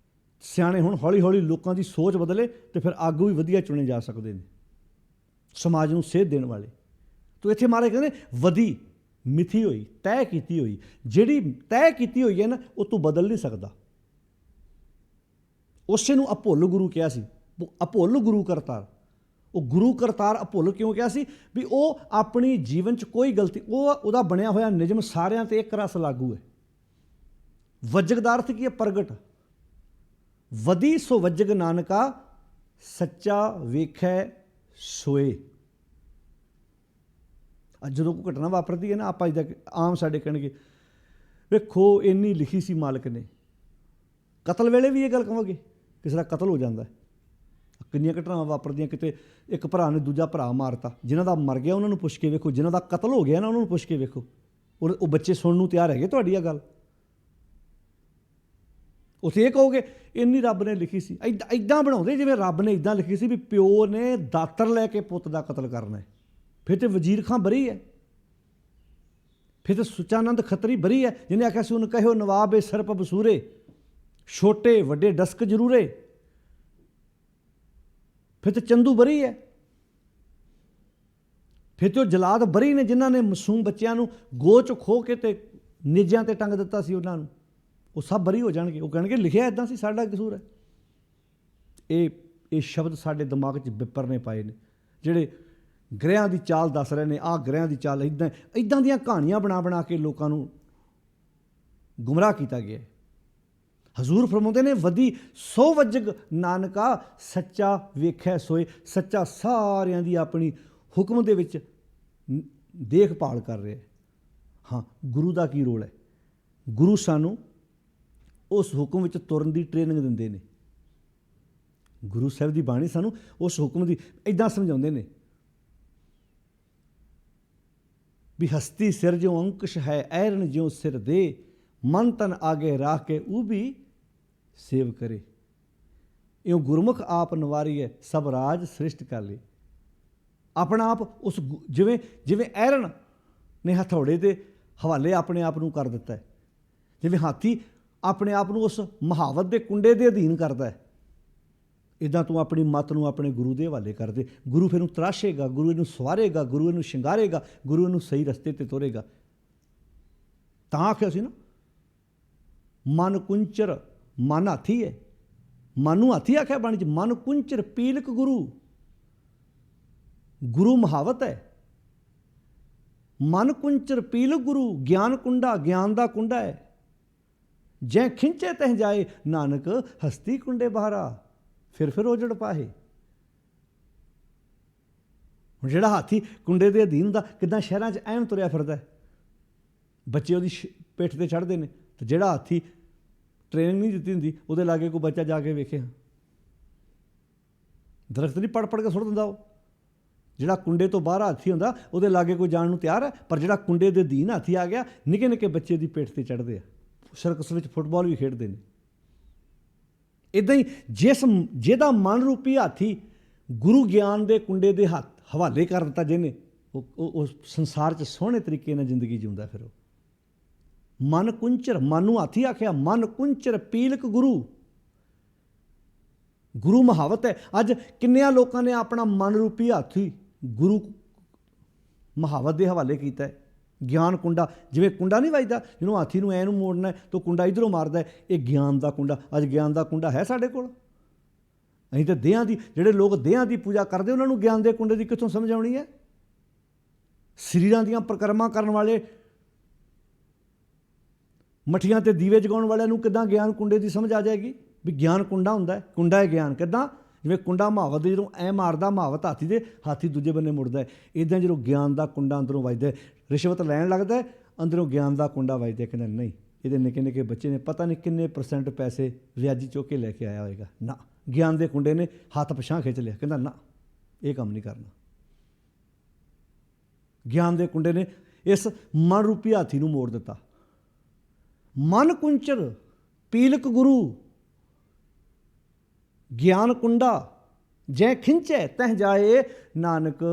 A: ਸਿਆਣੇ ਹੋਣ, ਹੌਲੀ ਹੌਲੀ ਲੋਕਾਂ ਦੀ ਸੋਚ ਬਦਲੇ ਤੇ ਫਿਰ ਆਗੂ ਵੀ ਵਧੀਆ ਚੁਣੇ ਜਾ ਸਕਦੇ ਨੇ, ਸਮਾਜ ਨੂੰ ਸੇਧ ਦੇਣ ਵਾਲੇ। ਤੋ ਇੱਥੇ ਮਹਾਰਾਜ ਕਹਿੰਦੇ ਵਧੀ ਮਿਥੀ ਹੋਈ, ਤੈਅ ਕੀਤੀ ਹੋਈ, ਜਿਹੜੀ ਤੈਅ ਕੀਤੀ ਹੋਈ ਹੈ ਨਾ, ਉਹ ਤੂੰ ਬਦਲ ਨਹੀਂ ਸਕਦਾ। ਉਸੇ ਨੂੰ ਅਭੁੱਲ ਗੁਰੂ ਕਿਹਾ ਸੀ, ਅਭੁੱਲ ਗੁਰੂ ਕਰਤਾਰ। ਉਹ ਗੁਰੂ ਕਰਤਾਰ ਅਭੁੱਲ ਕਿਉਂ ਕਿਹਾ ਸੀ? ਵੀ ਉਹ ਆਪਣੀ ਜੀਵਨ 'ਚ ਕੋਈ ਗਲਤੀ, ਉਹਦਾ ਬਣਿਆ ਹੋਇਆ ਨਿਯਮ ਸਾਰਿਆਂ 'ਤੇ ਇੱਕ ਰਸ ਲਾਗੂ ਹੈ। ਵੱਜਗ ਦਾ ਅਰਥ ਕੀ ਹੈ? ਪ੍ਰਗਟ। ਵਧੀ ਸੋ ਵੱਜਗ ਨਾਨਕਾ ਸੱਚਾ ਵੇਖੈ ਸੋਏ। ਅੱਜ ਜਦੋਂ ਕੋਈ ਘਟਨਾ ਵਾਪਰਦੀ ਹੈ ਨਾ, ਆਪਾਂ ਇੱਦਾਂ ਆਮ ਸਾਡੇ ਕਹਿਣਗੇ ਵੇਖੋ ਇੰਨੀ ਲਿਖੀ ਸੀ ਮਾਲਕ ਨੇ। ਕਤਲ ਵੇਲੇ ਵੀ ਇਹ ਗੱਲ ਕਹੋਗੇ, ਕਿਸੇ ਦਾ ਕਤਲ ਹੋ ਜਾਂਦਾ ਹੈ। ਕਿੰਨੀਆਂ ਘਟਨਾਵਾਂ ਵਾਪਰਦੀਆਂ, ਕਿਤੇ ਇੱਕ ਭਰਾ ਨੇ ਦੂਜਾ ਭਰਾ ਮਾਰਤਾ, ਜਿਨ੍ਹਾਂ ਦਾ ਮਰ ਗਿਆ ਉਹਨਾਂ ਨੂੰ ਪੁੱਛ ਕੇ ਵੇਖੋ, ਜਿਨ੍ਹਾਂ ਦਾ ਕਤਲ ਹੋ ਗਿਆ ਨਾ ਉਹਨਾਂ ਨੂੰ ਪੁੱਛ ਕੇ ਵੇਖੋ, ਉਹ ਬੱਚੇ ਸੁਣਨ ਨੂੰ ਤਿਆਰ ਹੈਗੇ ਤੁਹਾਡੀ ਇਹ ਗੱਲ। ਉੱਥੇ ਇਹ ਕਹੋਗੇ ਇੰਨੀ ਰੱਬ ਨੇ ਲਿਖੀ ਸੀ। ਇੱਦਾਂ ਬਣਾਉਂਦੇ ਜਿਵੇਂ ਰੱਬ ਨੇ ਇੱਦਾਂ ਲਿਖੀ ਸੀ ਵੀ ਪਿਓ ਨੇ ਦਾਤਰ ਲੈ ਕੇ ਪੁੱਤ ਦਾ ਕਤਲ ਕਰਨਾ ਹੈ। ਫਿਰ ਤਾਂ ਵਜ਼ੀਰ ਖਾਂ ਬਰੀ ਹੈ, ਫਿਰ ਤਾਂ ਸੁਚਾਨੰਦ ਖੱਤਰੀ ਬਰੀ ਹੈ, ਜਿਹਨੇ ਆਖਿਆ ਸੀ ਉਹਨੂੰ ਕਹਿਓ ਨਵਾਬ ਸਰਪ ਬਸੂਰੇ, ਛੋਟੇ ਵੱਡੇ ਡਸਕ ਜ਼ਰੂਰੇ। ਫਿਰ ਤਾਂ ਚੰਦੂ ਬਰੀ ਹੈ, ਫਿਰ ਤੇ ਉਹ ਜਲਾਦ ਬਰੀ ਨੇ ਜਿਨ੍ਹਾਂ ਨੇ ਮਾਸੂਮ ਬੱਚਿਆਂ ਨੂੰ ਗੋਹ 'ਚ ਖੋਹ ਕੇ ਤੇ ਨੇਜਿਆਂ 'ਤੇ ਟੰਗ ਦਿੱਤਾ ਸੀ ਉਹਨਾਂ ਨੂੰ, ਉਹ ਸਭ ਬਰੀ ਹੋ ਜਾਣਗੇ। ਉਹ ਕਹਿਣਗੇ ਲਿਖਿਆ ਇੱਦਾਂ ਸੀ, ਸਾਡਾ ਕਸੂਰ ਹੈ। ਇਹ ਸ਼ਬਦ ਸਾਡੇ ਦਿਮਾਗ 'ਚ ਵਿਪਰ ਨੇ ਪਾਏ ਨੇ, ਜਿਹੜੇ ਗ੍ਰਹਿਆਂ ਦੀ ਚਾਲ ਦੱਸ ਰਹੇ ਨੇ। ਆਹ ਗ੍ਰਹਿਆਂ ਦੀ ਚਾਲ, ਇੱਦਾਂ ਦੀਆਂ ਕਹਾਣੀਆਂ ਬਣਾ ਕੇ ਲੋਕਾਂ ਨੂੰ ਗੁੰਮਰਾਹ ਕੀਤਾ ਗਿਆ। ਹਜ਼ੂਰ ਫਰਮਾਉਂਦੇ ਨੇ ਵਧੀ ਸੋ ਵੱਜਗ ਨਾਨਕਾ ਸੱਚਾ ਵੇਖੈ ਸੋਏ। ਸੱਚਾ ਸਾਰਿਆਂ ਦੀ ਆਪਣੀ ਹੁਕਮ ਦੇ ਵਿੱਚ ਦੇਖਭਾਲ ਕਰ ਰਿਹਾ। ਹਾਂ, ਗੁਰੂ ਦਾ ਕੀ ਰੋਲ ਹੈ? ਗੁਰੂ ਸਾਨੂੰ ਉਸ ਹੁਕਮ ਵਿੱਚ ਤੁਰਨ ਦੀ ਟ੍ਰੇਨਿੰਗ ਦਿੰਦੇ ਨੇ। ਗੁਰੂ ਸਾਹਿਬ ਦੀ ਬਾਣੀ ਸਾਨੂੰ ਉਸ ਹੁਕਮ ਦੀ ਇੱਦਾਂ ਸਮਝਾਉਂਦੇ ਨੇ ਵੀ ਹਸਤੀ ਸਿਰ ਜਿਉ ਅੰਕੁਸ਼ ਹੈ, ਐਰਨ ਜਿਉ ਸਿਰ ਦੇ, ਮਨ ਤਨ ਆਗੇ ਰਾਖ ਕੇ ਉਹ ਵੀ ਸੇਵ ਕਰੇ। ਇਉਂ ਗੁਰਮੁਖ ਆਪ ਨਵਾਰੀਏ, ਸਭ ਰਾਜ ਸ੍ਰਿਸ਼ਟ ਕਰ ਲੇ। ਆਪਣਾ ਆਪ ਉਸ ਜਿਵੇਂ ਐਰਨ ਨੇ ਹਥੌੜੇ ਦੇ ਹਵਾਲੇ ਆਪਣੇ ਆਪ ਨੂੰ ਕਰ ਦਿੱਤਾ ਹੈ, ਜਿਵੇਂ ਹਾਥੀ ਆਪਣੇ ਆਪ ਨੂੰ ਉਸ ਮੁਹਾਵਤ ਦੇ ਕੁੰਡੇ ਦੇ ਅਧੀਨ ਕਰਦਾ ਹੈ, ਇੱਦਾਂ ਤੂੰ ਆਪਣੀ ਮੱਤ ਨੂੰ ਆਪਣੇ ਗੁਰੂ ਦੇ ਹਵਾਲੇ ਕਰ ਦੇ। ਗੁਰੂ ਫਿਰ ਇਹਨੂੰ ਤਰਾਸ਼ੇਗਾ, ਗੁਰੂ ਇਹਨੂੰ ਸਵਾਰੇਗਾ, ਗੁਰੂ ਇਹਨੂੰ ਸ਼ਿੰਗਾਰੇਗਾ, ਗੁਰੂ ਇਹਨੂੰ ਸਹੀ ਰਸਤੇ 'ਤੇ ਤੋਰੇਗਾ। ਤਾਂ ਆਖਿਆ ਸੀ ਨਾ, ਮਨ ਕੁੰਚਰ, ਮਨ ਹਾਥੀ ਹੈ, ਮਨ ਨੂੰ ਹਾਥੀ ਆਖਿਆ ਬਾਣੀ 'ਚ। ਮਨ ਕੁੰਚਰ ਪੀਲਕ ਗੁਰੂ, ਗੁਰੂ ਮੁਹਾਵਤ ਹੈ। ਮਨ ਕੁੰਚਰ ਪੀਲਕ ਗੁਰੂ, ਗਿਆਨ ਕੁੰਡਾ, ਗਿਆਨ ਦਾ ਕੁੰਡਾ ਹੈ। ਜੈ ਖਿੰਚੇ ਤਹਿ ਜਾਏ, ਨਾਨਕ ਹਸਤੀ ਕੁੰਡੇ ਬਹਾਰਾ, ਫਿਰ ਉਜੜ ਪਾਹੇ। ਹੁਣ ਜਿਹੜਾ ਹਾਥੀ ਕੁੰਡੇ ਦੇ ਅਧੀਨ ਹੁੰਦਾ, ਕਿੱਦਾਂ ਸ਼ਹਿਰਾਂ 'ਚ ਐਮ ਤੁਰਿਆ ਫਿਰਦਾ, ਬੱਚੇ ਉਹਦੀ ਪਿੱਠ 'ਤੇ ਚੜ੍ਹਦੇ ਨੇ। ਅਤੇ ਜਿਹੜਾ ਹਾਥੀ ਟ੍ਰੇਨਿੰਗ ਨਹੀਂ ਦਿੱਤੀ ਹੁੰਦੀ, ਉਹਦੇ ਲਾਗੇ ਕੋਈ ਬੱਚਾ ਜਾ ਕੇ ਵੇਖਿਆ, ਦਰਖਤ ਨਹੀਂ ਪੜ ਕੇ ਸੁੱਟ ਦਿੰਦਾ ਉਹ। ਜਿਹੜਾ ਕੁੰਡੇ ਤੋਂ ਬਾਹਰ ਹਾਥੀ ਹੁੰਦਾ, ਉਹਦੇ ਲਾਗੇ ਕੋਈ ਜਾਣ ਨੂੰ ਤਿਆਰ ਹੈ। ਪਰ ਜਿਹੜਾ ਕੁੰਡੇ ਦੇ ਅਧੀਨ ਹਾਥੀ ਆ ਗਿਆ, ਨਿੱਕੇ ਨਿੱਕੇ ਬੱਚੇ ਦੀ ਪਿੱਠ 'ਤੇ ਚੜ੍ਹਦੇ ਆ। ਸਰਕਸ ਵਿੱਚ ਫੁੱਟਬਾਲ ਵੀ ਖੇਡਦੇ ਨੇ। ਇੱਦਾਂ ਹੀ ਜਿਹਦਾ ਮਨ ਰੂਪੀ ਹਾਥੀ ਗੁਰੂ ਗਿਆਨ ਦੇ ਕੁੰਡੇ ਦੇ ਹਵਾਲੇ ਕਰ ਦਿੱਤਾ ਜਿਹਨੇ, ਉਹ ਸੰਸਾਰ 'ਚ ਸੋਹਣੇ ਤਰੀਕੇ ਨਾਲ ਜ਼ਿੰਦਗੀ ਜਿਉਂਦਾ। ਫਿਰ ਉਹ ਮਨ ਕੁੰਚਰ, ਮਨ ਨੂੰ ਹਾਥੀ ਆਖਿਆ, ਮਨ ਕੁੰਚਰ ਪੀਲਕ ਗੁਰੂ, ਗੁਰੂ ਮੁਹਾਵਤ ਹੈ। ਅੱਜ ਕਿੰਨਿਆਂ ਲੋਕਾਂ ਨੇ ਆਪਣਾ ਮਨ ਰੂਪੀ ਹਾਥੀ ਗੁਰੂ ਮੁਹਾਵਤ ਦੇ ਹਵਾਲੇ ਕੀਤਾ ਹੈ। ਗਿਆਨ ਕੁੰਡਾ, ਜਿਵੇਂ ਕੁੰਡਾ ਨਹੀਂ ਵੱਜਦਾ, ਜਿਹਨੂੰ ਹਾਥੀ ਨੂੰ ਐ ਨੂੰ ਮੋੜਨਾ ਤਾਂ ਕੁੰਡਾ ਇੱਧਰੋਂ ਮਾਰਦਾ, ਇਹ ਗਿਆਨ ਦਾ ਕੁੰਡਾ। ਅੱਜ ਗਿਆਨ ਦਾ ਕੁੰਡਾ ਹੈ ਸਾਡੇ ਕੋਲ? ਅਸੀਂ ਤਾਂ ਦੇਹਾਂ ਦੀ, ਜਿਹੜੇ ਲੋਕ ਦੇਹਾਂ ਦੀ ਪੂਜਾ ਕਰਦੇ ਉਹਨਾਂ ਨੂੰ ਗਿਆਨ ਦੇ ਕੁੰਡੇ ਦੀ ਕਿੱਥੋਂ ਸਮਝ ਆਉਣੀ ਹੈ? ਸਰੀਰਾਂ ਦੀਆਂ ਪਰਿਕਰਮਾ ਕਰਨ ਵਾਲੇ, ਮੱਠੀਆਂ ਤੇ ਦੀਵੇ ਜਗਾਉਣ ਵਾਲਿਆਂ ਨੂੰ ਕਿੱਦਾਂ ਗਿਆਨ ਕੁੰਡੇ ਦੀ ਸਮਝ ਆ ਜਾਏਗੀ ਵੀ ਗਿਆਨ ਕੁੰਡਾ ਹੁੰਦਾ ਹੈ? ਕੁੰਡਾ ਹੈ ਗਿਆਨ। ਕਿੱਦਾਂ? ਜਿਵੇਂ ਕੁੰਡਾ ਮੁਹਾਵਤ ਦੇ ਜਦੋਂ ਐ ਮਾਰਦਾ ਮੁਹਾਵਤ ਹਾਥੀ ਦੇ, ਹਾਥੀ ਦੂਜੇ ਬੰਨੇ ਮੁੜਦਾ ਹੈ, ਇੱਦਾਂ ਜਦੋਂ ਗਿਆਨ ਦਾ ਕੁੰਡਾ ਅੰਦਰੋਂ ਵੱਜਦਾ, ਰਿਸ਼ਵਤ ਲੈਣ ਲੱਗਦਾ, ਅੰਦਰੋਂ ਗਿਆਨ ਦਾ ਕੁੰਡਾ ਵੱਜਦਾ। ਕਹਿੰਦਾ ਨਹੀਂ, ਇਹਦੇ ਨਿੱਕੇ ਨਿੱਕੇ ਬੱਚੇ ਨੇ ਪਤਾ ਨਹੀਂ ਕਿੰਨੇ % ਪੈਸੇ ਵਿਆਜੀ ਚੁੱਕ ਕੇ ਲੈ ਕੇ ਆਇਆ ਹੋਏਗਾ। ਨਾ, ਗਿਆਨ ਦੇ ਕੁੰਡੇ ਨੇ ਹੱਥ ਪਿਛਾਂ ਖਿੱਚ ਲਿਆ। ਕਹਿੰਦਾ ਨਾ, ਇਹ ਕੰਮ ਨਹੀਂ ਕਰਨਾ। ਗਿਆਨ ਦੇ ਕੁੰਡੇ ਨੇ ਇਸ ਮਨ ਰੂਪੀ ਹਾਥੀ ਨੂੰ ਮੋੜ ਦਿੱਤਾ। ਮਨ ਕੁੰਚਰ ਪੀਲਕ ਗੁਰੂ, ਗਿਆਨ ਕੁੰਡਾ ਜੈ ਖਿੰਚੈ ਤਹ ਜਾਏ, ਨਾਨਕ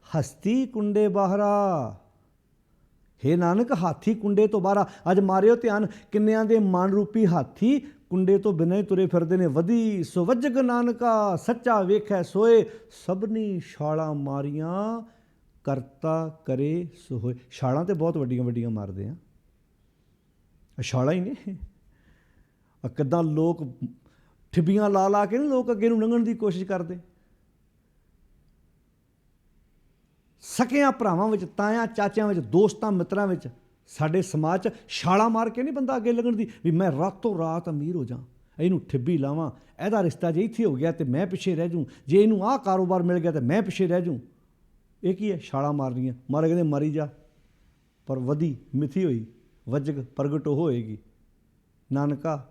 A: ਹਸਤੀ ਕੁੰਡੇ ਬਾਹਰਾ। ਹੇ ਨਾਨਕ, ਹਾਥੀ ਕੁੰਡੇ ਤੋਂ ਬਾਹਰ। ਅੱਜ ਮਾਰਿਓ ਧਿਆਨ, ਕਿੰਨਿਆਂ ਦੇ ਮਨ ਰੂਪੀ ਹਾਥੀ ਕੁੰਡੇ ਤੋਂ ਬਿਨਾਂ ਹੀ ਤੁਰੇ ਫਿਰਦੇ ਨੇ। ਵਧੀ ਸੋ ਵੱਜਗ ਨਾਨਕਾ, ਸੱਚਾ ਵੇਖੈ ਸੋਏ, ਸਭਨੀ ਛਾਲਾਂ ਮਾਰੀਆਂ, ਕਰਤਾ ਕਰੇ ਸੋ ਹੋਏ। ਛਾਲਾਂ ਤੇ ਬਹੁਤ ਵੱਡੀਆਂ ਵੱਡੀਆਂ ਮਾਰਦੇ ਆ, ਛਾਲਾਂ ਹੀ ਨੇ। ਕਿੱਦਾਂ ਲੋਕ ਠਿੱਬੀਆਂ ਲਾ ਲਾ ਕੇ ਨਾ ਲੋਕ ਅੱਗੇ ਨੂੰ ਲੰਘਣ ਦੀ ਕੋਸ਼ਿਸ਼ ਕਰਦੇ। ਸਕਿਆਂ ਭਰਾਵਾਂ ਵਿੱਚ, ਤਾਇਆਂ ਚਾਚਿਆਂ ਵਿੱਚ, ਦੋਸਤਾਂ ਮਿੱਤਰਾਂ ਵਿੱਚ, ਸਾਡੇ ਸਮਾਜ 'ਚ ਛਾਲਾਂ ਮਾਰ ਕੇ ਨਹੀਂ ਬੰਦਾ ਅੱਗੇ ਲੰਘਣ ਦੀ ਵੀ ਮੈਂ ਰਾਤੋਂ ਰਾਤ ਅਮੀਰ ਹੋ ਜਾ, ਇਹਨੂੰ ਠਿੱਬੀ ਲਾਵਾਂ, ਇਹਦਾ ਰਿਸ਼ਤਾ ਜੇ ਇੱਥੇ ਹੋ ਗਿਆ ਤਾਂ ਮੈਂ ਪਿੱਛੇ ਰਹਿ ਜੂੰ, ਜੇ ਇਹਨੂੰ ਆਹ ਕਾਰੋਬਾਰ ਮਿਲ ਗਿਆ ਤਾਂ ਮੈਂ ਪਿੱਛੇ ਰਹਿ ਜੂੰ। ਇਹ ਕੀ ਹੈ? ਛਾਲਾਂ ਮਾਰਨੀਆਂ। ਮਾਰੇ ਕਹਿੰਦੇ ਮਾਰੀ ਜਾ, ਪਰ ਵਧੀ ਮਿਥੀ ਹੋਈ ਵੱਜਗ ਪ੍ਰਗਟ ਹੋਏਗੀ। ਨਾਨਕਾ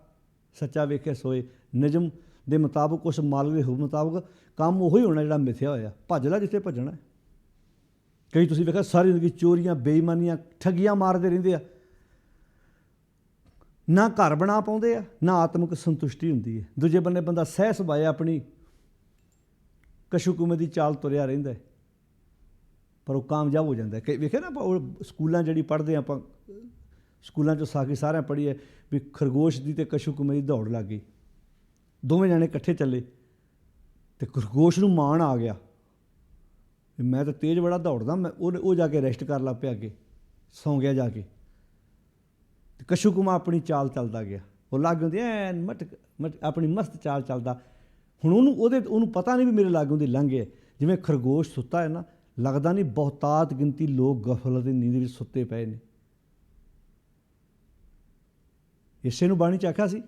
A: ਸੱਚਾ ਵੇਖੇ ਸੋਏ। ਨਿਯਮ ਦੇ ਮੁਤਾਬਕ, ਉਸ ਮਾਲਕ ਦੇ ਹੁਕਮ ਮੁਤਾਬਕ ਕੰਮ ਉਹੀ ਹੋਣਾ ਜਿਹੜਾ ਮਿਥਿਆ ਹੋਇਆ। ਭੱਜ ਲੈ ਜਿੱਥੇ ਭੱਜਣਾ। ਕਈ ਤੁਸੀਂ ਵੇਖਿਆ ਸਾਰੀ ਜ਼ਿੰਦਗੀ ਚੋਰੀਆਂ, ਬੇਈਮਾਨੀਆਂ, ਠੱਗੀਆਂ ਮਾਰਦੇ ਰਹਿੰਦੇ ਆ, ਨਾ ਘਰ ਬਣਾ ਪਾਉਂਦੇ ਆ, ਨਾ ਆਤਮਿਕ ਸੰਤੁਸ਼ਟੀ ਹੁੰਦੀ ਹੈ। ਦੂਜੇ ਬੰਨੇ ਬੰਦਾ ਸਹਿ ਸੁਭਾਏ ਆਪਣੀ ਕਸ਼ੂਕੁਮੇ ਦੀ ਚਾਲ ਤੁਰਿਆ ਰਹਿੰਦਾ ਹੈ, ਪਰ ਉਹ ਕਾਮਯਾਬ ਹੋ ਜਾਂਦਾ। ਕਈ ਵੇਖਿਆ ਨਾ ਆਪਾਂ, ਉਹ ਸਕੂਲਾਂ ਜਿਹੜੀ ਪੜ੍ਹਦੇ ਹਾਂ ਆਪਾਂ, ਸਕੂਲਾਂ 'ਚੋਂ ਸਾਖੀ ਸਾਰਿਆਂ ਪੜ੍ਹੀ ਹੈ ਵੀ ਖਰਗੋਸ਼ ਦੀ ਅਤੇ ਕਸ਼ੂਕੁਮੇ ਦੀ ਦੌੜ ਲੱਗ ਗਈ। ਦੋਵੇਂ ਜਾਣੇ ਇਕੱਠੇ ਚੱਲੇ ਅਤੇ ਖਰਗੋਸ਼ ਨੂੰ ਮਾਣ ਆ ਗਿਆ ਵੀ ਮੈਂ ਤਾਂ ਤੇਜ਼ ਬੜਾ ਦੌੜਦਾ, ਮੈਂ ਉਹ ਜਾ ਕੇ ਰੈਸਟ ਕਰ ਲੱਗ ਪਿਆ, ਅੱਗੇ ਸੌਂ ਗਿਆ ਜਾ ਕੇ। ਅਤੇ ਕਸ਼ੂਕੁਮਾ ਆਪਣੀ ਚਾਲ ਚੱਲਦਾ ਗਿਆ। ਉਹ ਲਾਗੇ ਹੁੰਦੀ ਐਨ ਆਪਣੀ ਮਸਤ ਚਾਲ ਚੱਲਦਾ। ਹੁਣ ਉਹਨੂੰ ਪਤਾ ਨਹੀਂ ਵੀ ਮੇਰੇ ਲਾਗੇ ਹੁੰਦੀ ਲੰਘ ਗਿਆ। ਜਿਵੇਂ ਖਰਗੋਸ਼ ਸੁੱਤਾ ਹੈ ਨਾ, ਲੱਗਦਾ ਨਹੀਂ ਬਹੁਤਾਤ ਗਿਣਤੀ ਲੋਕ ਗਫਲਤ ਦੀ ਨੀਂਦ ਵਿੱਚ ਸੁੱਤੇ ਪਏ ਨੇ। ਇਸੇ ਨੂੰ ਬਾਣੀ 'ਚ ਆਖਿਆ ਸੀ,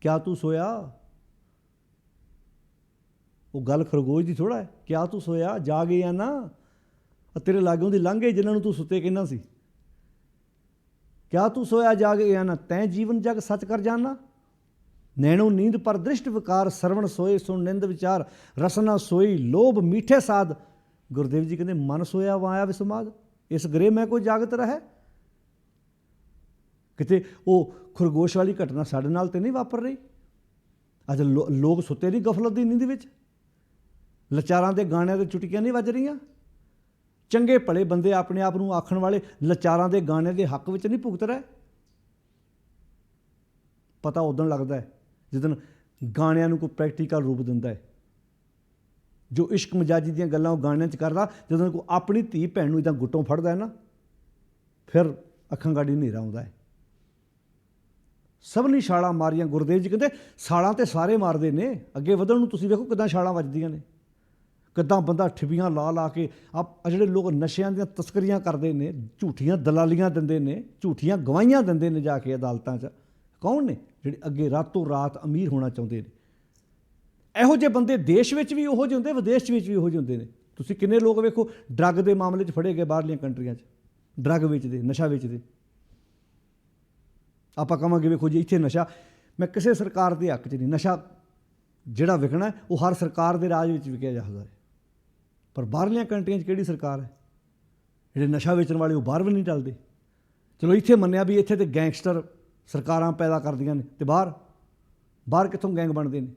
A: ਕਿਆ ਤੂੰ ਸੋਇਆ? ਉਹ ਗੱਲ ਖਰਗੋਸ਼ ਦੀ ਥੋੜ੍ਹਾ ਹੈ। ਕਿਆ ਤੂੰ ਸੋਇਆ? ਜਾ ਗਏ ਆ ਨਾ, ਤੇਰੇ ਲਾਗੋਂ ਦੀ ਲੰਘ ਗਏ ਜਿਨ੍ਹਾਂ ਨੂੰ ਤੂੰ ਸੁੱਤੇ ਕਹਿੰਦਾ ਸੀ। ਕਿਆ ਤੂੰ ਸੋਇਆ ਜਾ ਗਏ ਆ ਨਾ, ਤੈਂ ਜੀਵਨ ਜਗ ਸੱਚ ਕਰ ਜਾਣਾ। ਨੈਣੋ ਨੀਂਦ ਪਰ ਦ੍ਰਿਸ਼ਟ ਵਿਕਾਰ, ਸਰਵਣ ਸੋਏ ਸੁਣ ਨਿੰਦ ਵਿਚਾਰ, ਰਸਨਾ ਸੋਈ ਲੋਭ ਮੀਠੇ ਸਾਧ। ਗੁਰਦੇਵ ਜੀ ਕਹਿੰਦੇ ਮਨ ਸੋਇਆ ਵਾਇਆ ਵਿਸਮਾਦ, ਇਸ ਗ੍ਰਹਿ ਮੈਂ ਕੋਈ ਜਾਗਤ ਰਹਿ। ਕਿਤੇ ਉਹ ਖਰਗੋਸ਼ ਵਾਲੀ ਘਟਨਾ ਸਾਡੇ ਨਾਲ ਤਾਂ ਨਹੀਂ ਵਾਪਰ ਰਹੀ। ਅੱਜ ਲੋਕ ਸੁੱਤੇ ਨਹੀਂ ਗਫਲਤ ਦੀ ਨੀਂਦ ਵਿੱਚ, ਲਚਾਰਾਂ ਦੇ ਗਾਣਿਆਂ ਦੇ ਚੁਟਕੀਆਂ ਨਹੀਂ ਵੱਜ ਰਹੀਆਂ। ਚੰਗੇ ਭਲੇ ਬੰਦੇ ਆਪਣੇ ਆਪ ਨੂੰ ਆਖਣ ਵਾਲੇ ਲਚਾਰਾਂ ਦੇ ਗਾਣਿਆਂ ਦੇ ਹੱਕ ਵਿੱਚ ਨਹੀਂ ਭੁਗਤ ਰਹੇ। ਪਤਾ ਉਦੋਂ ਲੱਗਦਾ ਹੈ ਜਦੋਂ ਗਾਣਿਆਂ ਨੂੰ ਕੋਈ ਪ੍ਰੈਕਟੀਕਲ ਰੂਪ ਦਿੰਦਾ ਹੈ। ਜੋ ਇਸ਼ਕ ਮਜਾਜੀ ਦੀਆਂ ਗੱਲਾਂ ਉਹ ਗਾਣਿਆਂ 'ਚ ਕਰਦਾ, ਜਦੋਂ ਕੋਈ ਆਪਣੀ ਧੀ ਭੈਣ ਨੂੰ ਇੱਦਾਂ ਗੁੱਟੋਂ ਫੜਦਾ ਹੈ ਨਾ, ਫਿਰ ਅੱਖਾਂ ਗਾੜੀ ਹਨੇਰਾ ਆਉਂਦਾ ਹੈ। ਸਭਨੀ ਛਾਲਾਂ ਮਾਰੀਆਂ। ਗੁਰਦੇਵ ਜੀ ਕਹਿੰਦੇ ਛਾਲਾਂ ਤਾਂ ਸਾਰੇ ਮਾਰਦੇ ਨੇ, ਅੱਗੇ ਵਧਣ ਨੂੰ ਤੁਸੀਂ ਵੇਖੋ ਕਿੱਦਾਂ ਛਾਲਾਂ ਵੱਜਦੀਆਂ ਨੇ, ਕਿੱਦਾਂ ਬੰਦਾ ਠਿੱਬੀਆਂ ਲਾ ਲਾ ਕੇ। ਜਿਹੜੇ ਲੋਕ ਨਸ਼ਿਆਂ ਦੀਆਂ ਤਸਕਰੀਆਂ ਕਰਦੇ ਨੇ, ਝੂਠੀਆਂ ਦਲਾਲੀਆਂ ਦਿੰਦੇ ਨੇ, ਝੂਠੀਆਂ ਗਵਾਹੀਆਂ ਦਿੰਦੇ ਨੇ ਜਾ ਕੇ ਅਦਾਲਤਾਂ 'ਚ, ਕੌਣ ਨੇ? ਜਿਹੜੇ ਅੱਗੇ ਰਾਤੋਂ ਰਾਤ ਅਮੀਰ ਹੋਣਾ ਚਾਹੁੰਦੇ ਨੇ। ਇਹੋ ਜਿਹੇ ਬੰਦੇ ਦੇਸ਼ ਵਿੱਚ ਵੀ ਉਹੋ ਜਿਹੇ ਹੁੰਦੇ, ਵਿਦੇਸ਼ ਵਿੱਚ ਵੀ ਉਹੋ ਜਿਹੇ ਹੁੰਦੇ ਨੇ। ਤੁਸੀਂ ਕਿੰਨੇ ਲੋਕ ਵੇਖੋ ਡਰੱਗ ਦੇ ਮਾਮਲੇ 'ਚ ਫੜੇ ਗਏ ਬਾਹਰਲੀਆਂ ਕੰਟਰੀਆਂ 'ਚ, ਡਰੱਗ ਵੇਚਦੇ, ਨਸ਼ਾ ਵੇਚਦੇ। ਆਪਾਂ ਕਹਾਂਗੇ ਵੇਖੋ ਜੀ ਇੱਥੇ ਨਸ਼ਾ, ਮੈਂ ਕਿਸੇ ਸਰਕਾਰ ਦੇ ਹੱਕ 'ਚ ਨਹੀਂ, ਨਸ਼ਾ ਜਿਹੜਾ ਵਿਕਣਾ ਉਹ ਹਰ ਸਰਕਾਰ ਦੇ ਰਾਜ ਵਿੱਚ ਵਿਕਿਆ ਜਾਂਦਾ ਹੈ। ਪਰ ਬਾਹਰਲੀਆਂ ਕੰਟਰੀਆਂ 'ਚ ਕਿਹੜੀ ਸਰਕਾਰ ਹੈ? ਜਿਹੜੇ ਨਸ਼ਾ ਵੇਚਣ ਵਾਲੇ ਉਹ ਬਾਹਰ ਵੀ ਨਹੀਂ ਟਲਦੇ। ਚਲੋ ਇੱਥੇ ਮੰਨਿਆ ਵੀ ਇੱਥੇ ਤਾਂ ਗੈਂਗਸਟਰ ਸਰਕਾਰਾਂ ਪੈਦਾ ਕਰਦੀਆਂ ਨੇ, ਅਤੇ ਬਾਹਰ ਕਿੱਥੋਂ ਗੈਂਗ ਬਣਦੇ ਨੇ?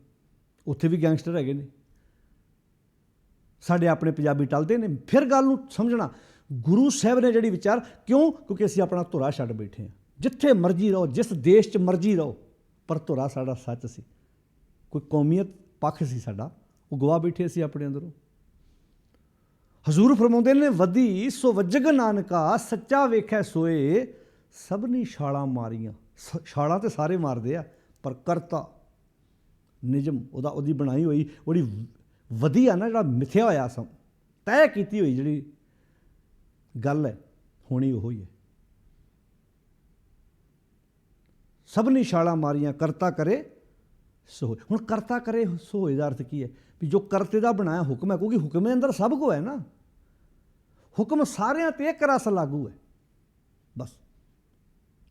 A: ਉੱਥੇ ਵੀ ਗੈਂਗਸਟਰ ਹੈਗੇ ਨੇ। ਸਾਡੇ ਆਪਣੇ ਪੰਜਾਬੀ ਟਲਦੇ ਨੇ। ਫਿਰ ਗੱਲ ਨੂੰ ਸਮਝਣਾ, ਗੁਰੂ ਸਾਹਿਬ ਨੇ ਜਿਹੜੀ ਵਿਚਾਰ, ਕਿਉਂ? ਕਿਉਂਕਿ ਅਸੀਂ ਆਪਣਾ ਧੁਰਾ ਛੱਡ ਬੈਠੇ ਹਾਂ। ਜਿੱਥੇ ਮਰਜ਼ੀ ਰਹੋ, ਜਿਸ ਦੇਸ਼ 'ਚ ਮਰਜ਼ੀ ਰਹੋ, ਪਰ ਧੁਰਾ ਸਾਡਾ ਸੱਚ ਸੀ, ਕੋਈ ਕੌਮੀਅਤ ਪੱਖ ਸੀ ਸਾਡਾ, ਉਹ ਗਵਾ ਬੈਠੇ ਸੀ ਆਪਣੇ ਅੰਦਰੋਂ। ਹਜ਼ੂਰ ਫਰਮਾਉਂਦੇ ਨੇ ਵਧੀ ਸੋ ਵੱਜਗ ਨਾਨਕਾ, ਸੱਚਾ ਵੇਖੈ ਸੋਏ, ਸਭਨੀ ਛਾਲਾਂ ਮਾਰੀਆਂ। ਛਾਲਾਂ ਤੇ ਸਾਰੇ ਮਾਰਦੇ ਆ, ਪਰ ਕਰਤਾ ਨਿਯਮ ਉਹਦੀ ਬਣਾਈ ਹੋਈ, ਉਹਦੀ ਵਧੀਆ ਨਾ ਜਿਹੜਾ ਮਿਥਿਆ ਹੋਇਆ ਤੈਅ ਕੀਤੀ ਹੋਈ ਜਿਹੜੀ ਗੱਲ ਹੈ, ਹੋਣੀ ਉਹ ਹੀ ਹੈ। ਸਭਨੀ ਛਾਲਾਂ ਮਾਰੀਆਂ ਕਰਤਾ ਕਰੇ ਸੋ ਹੋਏ। ਹੁਣ ਕਰਤਾ ਕਰੇ ਸੋ ਹੋਏ ਦਾ ਅਰਥ ਕੀ ਹੈ? ਵੀ ਜੋ ਕਰਤੇ ਦਾ ਬਣਾਇਆ ਹੁਕਮ ਹੈ, ਕਿਉਂਕਿ ਹੁਕਮ ਦੇ ਅੰਦਰ ਸਭ ਕੁਝ ਹੈ ਨਾ, ਹੁਕਮ ਸਾਰਿਆਂ ਤੇ ਇੱਕ ਰਸ ਲਾਗੂ ਹੈ।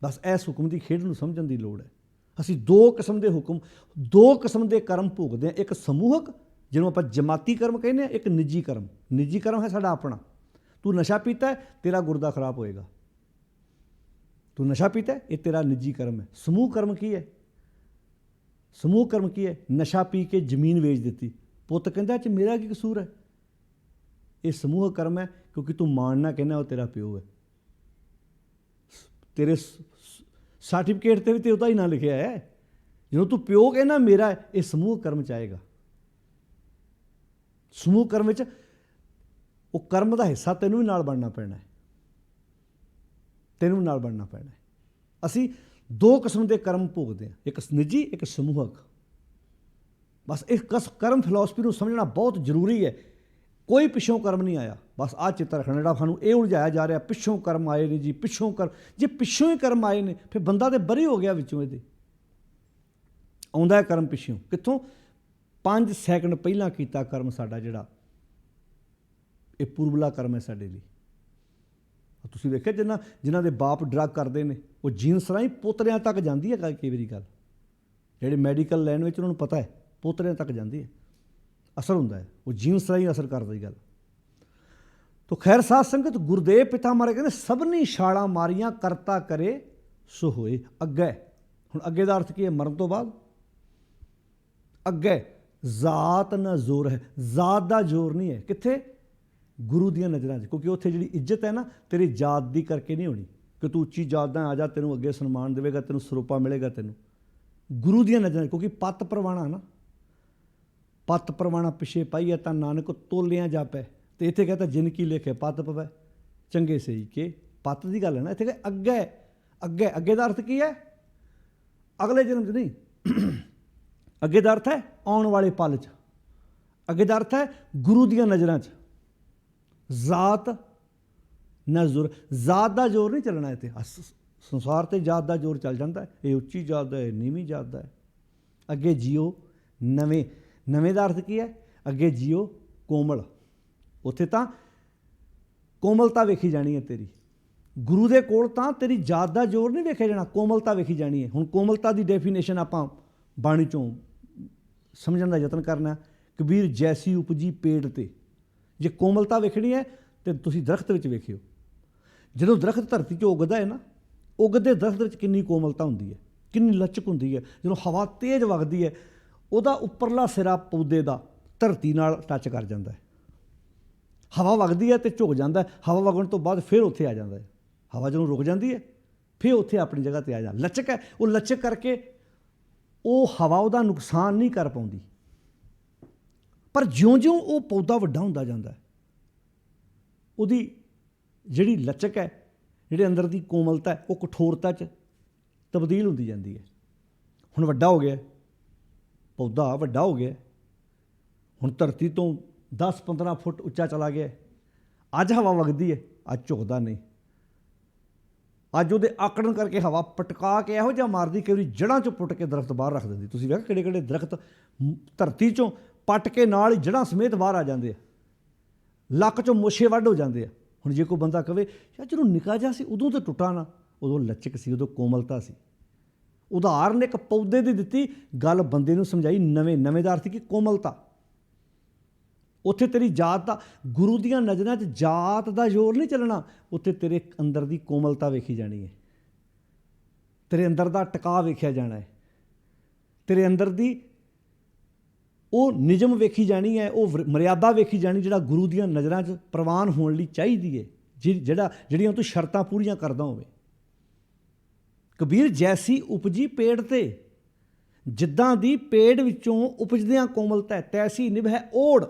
A: ਬਸ ਇਸ ਹੁਕਮ ਦੀ ਖੇਡ ਨੂੰ ਸਮਝਣ ਦੀ ਲੋੜ ਹੈ। ਅਸੀਂ ਦੋ ਕਿਸਮ ਦੇ ਹੁਕਮ, ਦੋ ਕਿਸਮ ਦੇ ਕਰਮ ਭੋਗਦੇ ਹਾਂ। ਇੱਕ ਸਮੂਹਕ, ਜਿਹਨੂੰ ਆਪਾਂ ਜਮਾਤੀ ਕਰਮ ਕਹਿੰਦੇ ਹਾਂ, ਇੱਕ ਨਿੱਜੀ ਕਰਮ। ਨਿੱਜੀ ਕਰਮ ਹੈ ਸਾਡਾ ਆਪਣਾ। ਤੂੰ ਨਸ਼ਾ ਪੀਤਾ, ਤੇਰਾ ਗੁਰਦਾ ਖਰਾਬ ਹੋਏਗਾ। ਤੂੰ ਨਸ਼ਾ ਪੀਤਾ, ਇਹ ਤੇਰਾ ਨਿੱਜੀ ਕਰਮ ਹੈ। ਸਮੂਹ ਕਰਮ ਕੀ ਹੈ? ਸਮੂਹ ਕਰਮ ਕੀ ਹੈ? ਨਸ਼ਾ ਪੀ ਕੇ ਜ਼ਮੀਨ ਵੇਚ ਦਿੱਤੀ, ਪੁੱਤ ਕਹਿੰਦਾ ਚ ਮੇਰਾ ਕੀ ਕਸੂਰ ਹੈ? ਇਹ ਸਮੂਹ ਕਰਮ ਹੈ, ਕਿਉਂਕਿ ਤੂੰ ਮਾਣਨਾ ਕਹਿੰਦਾ ਉਹ ਤੇਰਾ ਪਿਓ ਹੈ। ਤੇਰੇ ਸਰਟੀਫਿਕੇਟ 'ਤੇ ਵੀ ਤੇ ਉਹਦਾ ਹੀ ਨਾਂ ਲਿਖਿਆ ਹੈ। ਜਦੋਂ ਤੂੰ ਪਿਓ ਕਹਿੰਦਾ ਮੇਰਾ ਹੈ, ਇਹ ਸਮੂਹ ਕਰਮ 'ਚ ਆਏਗਾ। ਸਮੂਹ ਕਰਮ ਵਿੱਚ ਉਹ ਕਰਮ ਦਾ ਹਿੱਸਾ ਤੈਨੂੰ ਵੀ ਨਾਲ ਬਣਨਾ ਪੈਣਾ ਹੈ, ਤੈਨੂੰ ਵੀ ਨਾਲ ਬਣਨਾ ਪੈਣਾ ਹੈ। ਅਸੀਂ ਦੋ ਕਿਸਮ ਦੇ ਕਰਮ ਭੋਗਦੇ ਹਾਂ, ਇੱਕ ਨਿੱਜੀ, ਇੱਕ ਸਮੂਹਕ। ਬਸ ਇਸ ਕਰਮ ਫਿਲਾਸਫੀ ਨੂੰ ਸਮਝਣਾ ਬਹੁਤ ਜ਼ਰੂਰੀ ਹੈ। ਕੋਈ ਪਿੱਛੋਂ ਕਰਮ ਨਹੀਂ ਆਇਆ। ਬਸ ਆਹ ਚਿੱਤ ਰੱਖਣਾ, ਜਿਹੜਾ ਸਾਨੂੰ ਇਹ ਉਲਝਾਇਆ ਜਾ ਰਿਹਾ ਪਿੱਛੋਂ ਕਰਮ ਆਏ ਨੇ ਜੀ, ਪਿੱਛੋਂ ਕਰਮ। ਜੇ ਪਿੱਛੋਂ ਹੀ ਕਰਮ ਆਏ ਨੇ ਫਿਰ ਬੰਦਾ ਤਾਂ ਬਰੀ ਹੋ ਗਿਆ ਵਿੱਚੋਂ। ਇਹਦੇ ਆਉਂਦਾ ਹੈ ਕਰਮ ਪਿੱਛੋਂ, ਕਿੱਥੋਂ? 5 ਸੈਕਿੰਡ ਪਹਿਲਾਂ ਕੀਤਾ ਕਰਮ ਸਾਡਾ ਜਿਹੜਾ, ਇਹ ਪੂਰਬਲਾ ਕਰਮ ਹੈ ਸਾਡੇ ਲਈ। ਤੁਸੀਂ ਵੇਖਿਆ ਜਿਨ੍ਹਾਂ ਦੇ ਬਾਪ ਡਰੱਗ ਕਰਦੇ ਨੇ, ਉਹ ਜੀਨਸ ਰਾਹੀਂ ਪੋਤਰਿਆਂ ਤੱਕ ਜਾਂਦੀ ਹੈ। ਕਈ ਵਾਰੀ ਗੱਲ ਜਿਹੜੇ ਮੈਡੀਕਲ ਲਾਈਨ ਵਿੱਚ ਉਹਨਾਂ ਨੂੰ ਪਤਾ ਹੈ, ਪੋਤਰਿਆਂ ਤੱਕ ਜਾਂਦੀ ਹੈ, ਅਸਰ ਹੁੰਦਾ ਹੈ, ਉਹ ਜੀਨਸ ਰਾਹੀਂ ਅਸਰ ਕਰਦਾ ਹੀ ਗੱਲ। ਤੋ ਖੈਰ ਸਾਧ ਸੰਗਤ, ਗੁਰਦੇਵ ਪਿਤਾ ਮਾਰੇ ਕਹਿੰਦੇ ਸਭਨੀ ਛਾਲਾਂ ਮਾਰੀਆਂ ਕਰਤਾ ਕਰੇ ਸੋ ਹੋਏ। ਅੱਗੇ, ਹੁਣ ਅੱਗੇ ਦਾ ਅਰਥ ਕੀ ਹੈ? ਮਰਨ ਤੋਂ ਬਾਅਦ। ਅੱਗੇ ਜ਼ਾਤ ਨਾ ਜ਼ੋਰ ਹੈ। ਜ਼ਾਤ ਦਾ ਜ਼ੋਰ ਨਹੀਂ ਹੈ। ਕਿੱਥੇ? ਗੁਰੂ ਦੀਆਂ ਨਜ਼ਰਾਂ 'ਚ। ਕਿਉਂਕਿ ਉੱਥੇ ਜਿਹੜੀ ਇੱਜ਼ਤ ਹੈ ਨਾ, ਤੇਰੀ ਜਾਤ ਦੀ ਕਰਕੇ ਨਹੀਂ ਹੋਣੀ ਕਿ ਤੂੰ ਉੱਚੀ ਜਾਤ ਦਾ ਆ ਜਾ, ਤੈਨੂੰ ਅੱਗੇ ਸਨਮਾਨ ਦੇਵੇਗਾ, ਤੈਨੂੰ ਸਰੂਪਾ ਮਿਲੇਗਾ। ਤੈਨੂੰ ਗੁਰੂ ਦੀਆਂ ਨਜ਼ਰਾਂ 'ਚ, ਕਿਉਂਕਿ ਪੱਤ ਪ੍ਰਵਾਣਾ ਨਾ, ਪੱਤ ਪ੍ਰਵਾਣਾ ਪਿੱਛੇ ਪਾਈਏ ਤਾਂ ਨਾਨਕ ਤੋਲਿਆਂ ਜਾਪੈ। ਅਤੇ ਇੱਥੇ ਕਹਿੰਦਾ ਜਿਨ ਕੀ ਲਿਖੇ ਪੱਤ ਪਵੈ, ਚੰਗੇ ਸਹੀ ਕੇ। ਪੱਤ ਦੀ ਗੱਲ ਹੈ ਨਾ ਇੱਥੇ। ਕਿ ਅੱਗੇ, ਅੱਗੇ, ਅੱਗੇ ਦਾ ਅਰਥ ਕੀ ਹੈ? ਅਗਲੇ ਜਨਮ 'ਚ ਨਹੀਂ। ਅੱਗੇ ਦਾ ਅਰਥ ਹੈ ਆਉਣ ਵਾਲੇ ਪਲ 'ਚ। ਅੱਗੇ ਦਾ ਅਰਥ ਹੈ ਗੁਰੂ ਦੀਆਂ ਨਜ਼ਰਾਂ 'ਚ। ਜ਼ਾਤ ਨਾ ਜ਼ੋਰ, ਜ਼ਾਤ ਦਾ ਜ਼ੋਰ ਨਹੀਂ ਚੱਲਣਾ ਇੱਥੇ। ਸੰਸਾਰ 'ਤੇ ਜਾਤ ਦਾ ਜ਼ੋਰ ਚੱਲ ਜਾਂਦਾ ਹੈ। ਇਹ ਉੱਚੀ ਜਾਤ ਦਾ ਹੈ, ਨੀਵੀਂ ਜਾਤ ਦਾ ਹੈ। ਅੱਗੇ ਜੀਓ ਨਵੇਂ। ਨਵੇਂ ਦਾ ਅਰਥ ਕੀ ਹੈ? ਅੱਗੇ ਜੀਓ ਕੋਮਲ। ਉੱਥੇ ਤਾਂ ਕੋਮਲਤਾ ਵੇਖੀ ਜਾਣੀ ਹੈ ਤੇਰੀ। ਗੁਰੂ ਦੇ ਕੋਲ ਤਾਂ ਤੇਰੀ ਜਾਤ ਦਾ ਜ਼ੋਰ ਨਹੀਂ ਵੇਖਿਆ ਜਾਣਾ, ਕੋਮਲਤਾ ਵੇਖੀ ਜਾਣੀ ਹੈ। ਹੁਣ ਕੋਮਲਤਾ ਦੀ ਡੈਫੀਨੇਸ਼ਨ ਆਪਾਂ ਬਾਣੀ 'ਚੋਂ ਸਮਝਣ ਦਾ ਯਤਨ ਕਰਨਾ। ਕਬੀਰ ਜੈਸੀ ਉਪਜੀ ਪੇੜ 'ਤੇ। ਜੇ ਕੋਮਲਤਾ ਵੇਖਣੀ ਹੈ ਤਾਂ ਤੁਸੀਂ ਦਰਖਤ ਵਿੱਚ ਵੇਖਿਓ। ਜਦੋਂ ਦਰਖਤ ਧਰਤੀ 'ਚ ਉੱਗਦਾ ਹੈ ਨਾ, ਉੱਗਦੇ ਦਰਖਤ ਵਿੱਚ ਕਿੰਨੀ ਕੋਮਲਤਾ ਹੁੰਦੀ ਹੈ, ਕਿੰਨੀ ਲਚਕ ਹੁੰਦੀ ਹੈ। ਜਦੋਂ ਹਵਾ ਤੇਜ਼ ਵਗਦੀ ਹੈ, ਉਹਦਾ ਉੱਪਰਲਾ ਸਿਰਾ ਪੌਦੇ ਦਾ ਧਰਤੀ ਨਾਲ ਟੱਚ ਕਰ ਜਾਂਦਾ ਹੈ। ਹਵਾ ਵਗਦੀ ਹੈ ਅਤੇ ਝੁਕ ਜਾਂਦਾ ਹੈ। ਹਵਾ ਵਗਣ ਤੋਂ ਬਾਅਦ ਫਿਰ ਉੱਥੇ ਆ ਜਾਂਦਾ ਹੈ। ਹਵਾ ਜਦੋਂ ਰੁਕ ਜਾਂਦੀ ਹੈ ਫਿਰ ਉੱਥੇ ਆਪਣੀ ਜਗ੍ਹਾ 'ਤੇ ਆ ਜਾਂਦਾ। ਲਚਕ ਹੈ, ਉਹ ਲਚਕ ਕਰਕੇ ਉਹ ਹਵਾ ਉਹਦਾ ਨੁਕਸਾਨ ਨਹੀਂ ਕਰ ਪਾਉਂਦੀ। ਪਰ ਜਿਉਂ-ਜਿਉਂ ਉਹ ਪੌਦਾ ਵੱਡਾ ਹੁੰਦਾ ਜਾਂਦਾ, ਉਹਦੀ ਜਿਹੜੀ ਲਚਕ ਹੈ, ਜਿਹੜੇ ਅੰਦਰ ਦੀ ਕੋਮਲਤਾ ਹੈ, ਉਹ ਕਠੋਰਤਾ 'ਚ ਤਬਦੀਲ ਹੁੰਦੀ ਜਾਂਦੀ ਹੈ। ਹੁਣ ਵੱਡਾ ਹੋ ਗਿਆ ਪੌਦਾ, ਵੱਡਾ ਹੋ ਗਿਆ, ਹੁਣ ਧਰਤੀ ਤੋਂ 10-15 ਫੁੱਟ ਉੱਚਾ ਚਲਾ ਗਿਆ। ਅੱਜ ਹਵਾ ਵਗਦੀ ਹੈ, ਅੱਜ ਝੁਕਦਾ ਨਹੀਂ। ਅੱਜ ਉਹਦੇ ਆਕੜਨ ਕਰਕੇ ਹਵਾ ਪਟਕਾ ਕੇ ਇਹੋ ਜਿਹਾ ਮਾਰਦੀ ਕਿ ਉਹਦੀ ਜੜ੍ਹਾਂ 'ਚੋਂ ਪੁੱਟ ਕੇ ਦਰਖਤ ਬਾਹਰ ਰੱਖ ਦਿੰਦੀ। ਤੁਸੀਂ ਵੇਖਿਆ ਕਿਹੜੇ-ਕਿਹੜੇ ਦਰਖਤ ਧਰਤੀ 'ਚੋਂ ਪੱਟ ਕੇ ਨਾਲ ਹੀ ਜੜ੍ਹਾਂ ਸਮੇਤ ਬਾਹਰ ਆ ਜਾਂਦੇ ਆ, ਲੱਕ 'ਚੋਂ ਮੋਸ਼ੇ ਵੱਢ ਹੋ ਜਾਂਦੇ ਆ। ਹੁਣ ਜੇ ਕੋਈ ਬੰਦਾ ਕਵੇ ਯਾਰ ਜਦੋਂ ਨਿੱਕਾ ਜਿਹਾ ਸੀ ਉਦੋਂ ਤਾਂ ਟੁੱਟਾ ਨਾ, ਉਦੋਂ ਲਚਕ ਸੀ, ਉਦੋਂ ਕੋਮਲਤਾ ਸੀ। ਉਦਾਹਰਨ ਇੱਕ ਪੌਦੇ ਦੀ ਦਿੱਤੀ, ਗੱਲ ਬੰਦੇ ਨੂੰ ਸਮਝਾਈ। ਨਵੇਂ ਦਾ ਅਰਥ ਕੀ? ਕੋਮਲਤਾ। ਉੱਥੇ ਤੇਰੀ ਜਾਤ ਦਾ, ਗੁਰੂ ਦੀਆਂ ਨਜ਼ਰਾਂ 'ਚ ਜਾਤ ਦਾ ਜ਼ੋਰ ਨਹੀਂ ਚੱਲਣਾ। ਉੱਥੇ ਤੇਰੇ ਅੰਦਰ ਦੀ ਕੋਮਲਤਾ ਵੇਖੀ ਜਾਣੀ ਹੈ, ਤੇਰੇ ਅੰਦਰ ਦਾ ਟਿਕਾਅ ਵੇਖਿਆ ਜਾਣਾ ਹੈ, ਤੇਰੇ ਅੰਦਰ ਦੀ ਉਹ ਨਿਯਮ ਵੇਖੀ ਜਾਣੀ ਹੈ, ਉਹ ਮਰਿਆਦਾ ਵੇਖੀ ਜਾਣੀ, ਜਿਹੜਾ ਗੁਰੂ ਦੀਆਂ ਨਜ਼ਰਾਂ 'ਚ ਪ੍ਰਵਾਨ ਹੋਣ ਲਈ ਚਾਹੀਦੀ ਹੈ, ਜਿਹੜੀਆਂ ਤੂੰ ਸ਼ਰਤਾਂ ਪੂਰੀਆਂ ਕਰਦਾ ਹੋਵੇ। ਕਬੀਰ ਜੈਸੀ ਉਪਜੀ ਪੇੜ 'ਤੇ। ਜਿੱਦਾਂ ਦੀ ਪੇੜ ਵਿੱਚੋਂ ਉਪਜਦਿਆਂ ਕੋਮਲਤਾ ਹੈ, ਤੈਸੀ ਨਿਭੈ ਓੜ।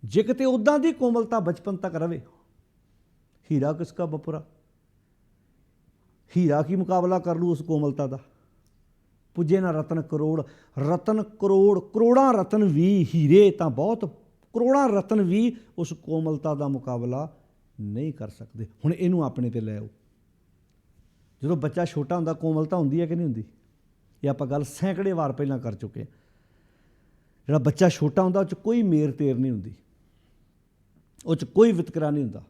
A: ਜੇ ਕਿਤੇ ਉੱਦਾਂ ਦੀ ਕੋਮਲਤਾ ਬਚਪਨ ਤੱਕ ਰਵੇ। ਹੀਰਾ ਕਿਸ ਕਾ ਬਪੁਰਾ, ਹੀਰਾ ਕੀ ਮੁਕਾਬਲਾ ਕਰ ਲੂ ਉਸ ਕੋਮਲਤਾ ਦਾ। ਪੁੱਜੇ ਨਾ ਰਤਨ ਕਰੋੜ। ਰਤਨ ਕਰੋੜ, ਕਰੋੜਾਂ ਰਤਨ ਵੀ, ਹੀਰੇ ਤਾਂ ਬਹੁਤ, ਕਰੋੜਾਂ ਰਤਨ ਵੀ ਉਸ ਕੋਮਲਤਾ ਦਾ ਮੁਕਾਬਲਾ ਨਹੀਂ ਕਰ ਸਕਦੇ। ਹੁਣ ਇਹਨੂੰ ਆਪਣੇ ਤੇ ਲੈ ਆਓ। ਜਦੋਂ ਬੱਚਾ ਛੋਟਾ ਹੁੰਦਾ ਕੋਮਲਤਾ ਹੁੰਦੀ ਹੈ ਕਿ ਨਹੀਂ ਹੁੰਦੀ? ਇਹ ਆਪਾਂ ਗੱਲ ਸੈਂਕੜੇ ਵਾਰ ਪਹਿਲਾਂ ਕਰ ਚੁੱਕੇ ਹਾਂ। ਜਿਹੜਾ ਬੱਚਾ ਛੋਟਾ ਹੁੰਦਾ ਉਹ 'ਚ ਕੋਈ ਮੇਰ ਤੇਰ ਨਹੀਂ ਹੁੰਦੀ, ਉਹ 'ਚ ਕੋਈ ਵਿਤਕਰਾ ਨਹੀਂ ਹੁੰਦਾ,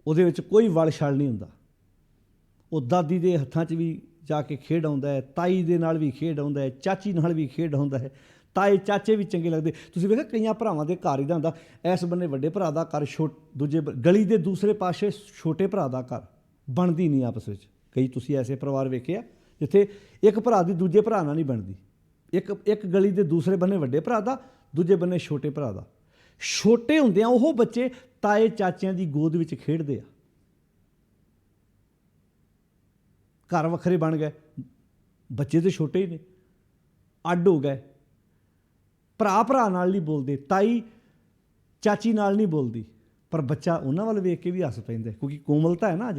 A: ਉਹਦੇ ਵਿੱਚ ਕੋਈ ਵਲ ਛਲ ਨਹੀਂ ਹੁੰਦਾ। ਉਹ ਦਾਦੀ ਦੇ ਹੱਥਾਂ 'ਚ ਵੀ ਜਾ ਕੇ ਖੇਡ ਆਉਂਦਾ ਹੈ, ਤਾਈ ਦੇ ਨਾਲ ਵੀ ਖੇਡ ਆਉਂਦਾ ਹੈ, ਚਾਚੀ ਨਾਲ ਵੀ ਖੇਡ ਆਉਂਦਾ ਹੈ। ਤਾਏ ਚਾਚੇ ਵੀ ਚੰਗੇ ਲੱਗਦੇ। ਤੁਸੀਂ ਵੇਖਿਆ ਕਈਆਂ ਭਰਾਵਾਂ ਦੇ ਘਰ ਇੱਦਾਂ ਹੁੰਦਾ, ਇਸ ਬੰਨੇ ਵੱਡੇ ਭਰਾ ਦਾ ਘਰ, ਦੂਜੇ ਗਲੀ ਦੇ ਦੂਸਰੇ ਪਾਸੇ ਛੋਟੇ ਭਰਾ ਦਾ ਘਰ, ਬਣਦੀ ਨਹੀਂ ਆਪਸ ਵਿੱਚ। ਕਈ ਤੁਸੀਂ ਐਸੇ ਪਰਿਵਾਰ ਵੇਖੇ ਆ ਜਿੱਥੇ ਇੱਕ ਭਰਾ ਦੀ ਦੂਜੇ ਭਰਾ ਨਾਲ ਨਹੀਂ ਬਣਦੀ। ਇੱਕ ਗਲੀ ਦੇ ਦੂਸਰੇ ਬੰਨੇ ਵੱਡੇ ਭਰਾ ਦਾ, ਦੂਜੇ ਬੰਨੇ ਛੋਟੇ ਭਰਾ ਦਾ। ਛੋਟੇ ਹੁੰਦਿਆਂ ਉਹ ਬੱਚੇ ਤਾਏ ਚਾਚਿਆਂ ਦੀ ਗੋਦ ਵਿੱਚ ਖੇਡਦੇ ਆ। ਘਰ ਵੱਖਰੇ ਬਣ ਗਏ, ਬੱਚੇ ਤਾਂ ਛੋਟੇ ਹੀ ਨੇ, ਅੱਡ ਹੋ ਗਏ। ਭਰਾ ਭਰਾ ਨਾਲ ਨਹੀਂ ਬੋਲਦੇ, ਤਾਈ ਚਾਚੀ ਨਾਲ ਨਹੀਂ ਬੋਲਦੀ, ਪਰ ਬੱਚਾ ਉਹਨਾਂ ਵੱਲ ਵੇਖ ਕੇ ਵੀ ਹੱਸ ਪੈਂਦਾ, ਕਿਉਂਕਿ ਕੋਮਲਤਾ ਹੈ ਨਾ,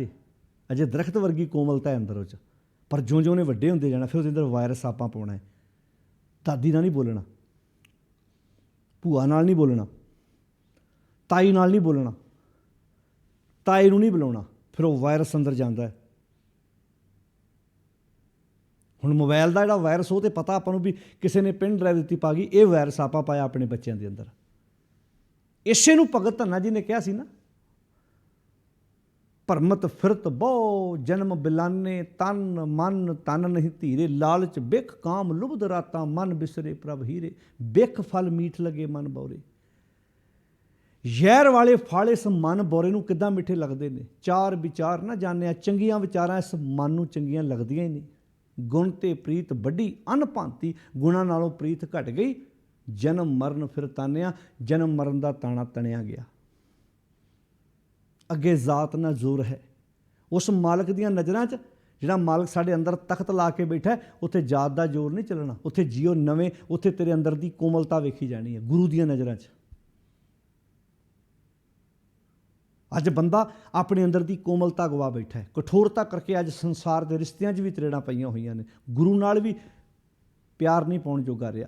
A: ਅਜੇ ਦਰਖਤ ਵਰਗੀ ਕੋਮਲਤਾ ਹੈ ਅੰਦਰ ਉਹ 'ਚ। ਪਰ ਜਿਉਂ ਉਹਨੇ ਵੱਡੇ ਹੁੰਦੇ ਜਾਣਾ, ਫਿਰ ਉਹਦੇ ਅੰਦਰ ਵਾਇਰਸ ਆਪਾਂ ਪਾਉਣਾ ਹੈ। ਦਾਦੀ ਨਾਲ ਨਹੀਂ ਬੋਲਣਾ, ਭੂਆ ਨਾਲ ਨਹੀਂ ਬੋਲਣਾ, ਤਾਈ ਨਾਲ ਨਹੀਂ ਬੋਲਣਾ, ਤਾਏ ਨੂੰ ਨਹੀਂ ਬੁਲਾਉਣਾ, ਫਿਰ ਉਹ ਵਾਇਰਸ ਅੰਦਰ ਜਾਂਦਾ ਹੈ। ਹੁਣ ਮੋਬਾਈਲ ਦਾ ਜਿਹੜਾ ਵਾਇਰਸ, ਉਹ ਤਾਂ ਪਤਾ ਆਪਾਂ ਨੂੰ ਵੀ ਕਿਸੇ ਨੇ ਪਿੰਨ ਡਰਾਈਵ ਦਿੱਤੀ ਪਾ ਗਈ, ਇਹ ਵਾਇਰਸ ਆਪਾਂ ਪਾਇਆ ਆਪਣੇ ਬੱਚਿਆਂ ਦੇ ਅੰਦਰ। ਇਸੇ ਨੂੰ ਭਗਤ ਧੰਨਾ ਜੀ ਨੇ ਕਿਹਾ ਸੀ ਨਾ, ਭਰਮਤ ਫਿਰਤ ਬਹੁ ਜਨਮ ਬਿਲਾਨੇ, ਤਨ ਮਨ ਤਨ ਨਹੀਂ ਧੀਰੇ, ਲਾਲਚ ਬਿਖ ਕਾਮ ਲੁਬਧ ਰਾਤਾਂ, ਮਨ ਬਿਸਰੇ ਪ੍ਰਭ ਹੀਰੇ, ਬਿਖ ਫਲ ਮੀਠ ਲਗੇ ਮਨ ਬੌਰੇ। ਜ਼ਹਿਰ ਵਾਲੇ ਫਲ ਇਸ ਮਨ ਬੌਰੇ ਨੂੰ ਕਿੱਦਾਂ ਮਿੱਠੇ ਲੱਗਦੇ ਨੇ। ਚਾਰ ਵਿਚਾਰ ਨਾ ਜਾਣਿਆ, ਚੰਗੀਆਂ ਵਿਚਾਰਾਂ ਇਸ ਮਨ ਨੂੰ ਚੰਗੀਆਂ ਲੱਗਦੀਆਂ ਹੀ ਨਹੀਂ। ਗੁਣ ਤੇ ਪ੍ਰੀਤ ਵੱਡੀ ਅਨਭਾਂਤੀ, ਗੁਣਾਂ ਨਾਲੋਂ ਪ੍ਰੀਤ ਘਟ ਗਈ। ਜਨਮ ਮਰਨ ਫਿਰ ਤਾਨਿਆ, ਜਨਮ ਮਰਨ ਦਾ ਤਾਣਾ ਤਣਿਆ ਗਿਆ। ਅੱਗੇ ਜ਼ਾਤ ਨਾ ਜ਼ੋਰ ਹੈ। ਉਸ ਮਾਲਕ ਦੀਆਂ ਨਜ਼ਰਾਂ 'ਚ, ਜਿਹੜਾ ਮਾਲਕ ਸਾਡੇ ਅੰਦਰ ਤਖਤ ਲਾ ਕੇ ਬੈਠਾ, ਉੱਥੇ ਜ਼ਾਤ ਦਾ ਜ਼ੋਰ ਨਹੀਂ ਚੱਲਣਾ। ਉੱਥੇ ਜੀਓ ਨਵੇਂ, ਉੱਥੇ ਤੇਰੇ ਅੰਦਰ ਦੀ ਕੋਮਲਤਾ ਵੇਖੀ ਜਾਣੀ ਹੈ ਗੁਰੂ ਦੀਆਂ ਨਜ਼ਰਾਂ 'ਚ। ਅੱਜ ਬੰਦਾ ਆਪਣੇ ਅੰਦਰ ਦੀ ਕੋਮਲਤਾ ਗਵਾ ਬੈਠਾ ਹੈ, ਕਠੋਰਤਾ ਕਰਕੇ ਅੱਜ ਸੰਸਾਰ ਦੇ ਰਿਸ਼ਤਿਆਂ 'ਚ ਵੀ ਤਰੇੜਾਂ ਪਈਆਂ ਹੋਈਆਂ ਨੇ। ਗੁਰੂ ਨਾਲ ਵੀ ਪਿਆਰ ਨਹੀਂ ਪਾਉਣ ਜੋਗਾ ਰਿਹਾ।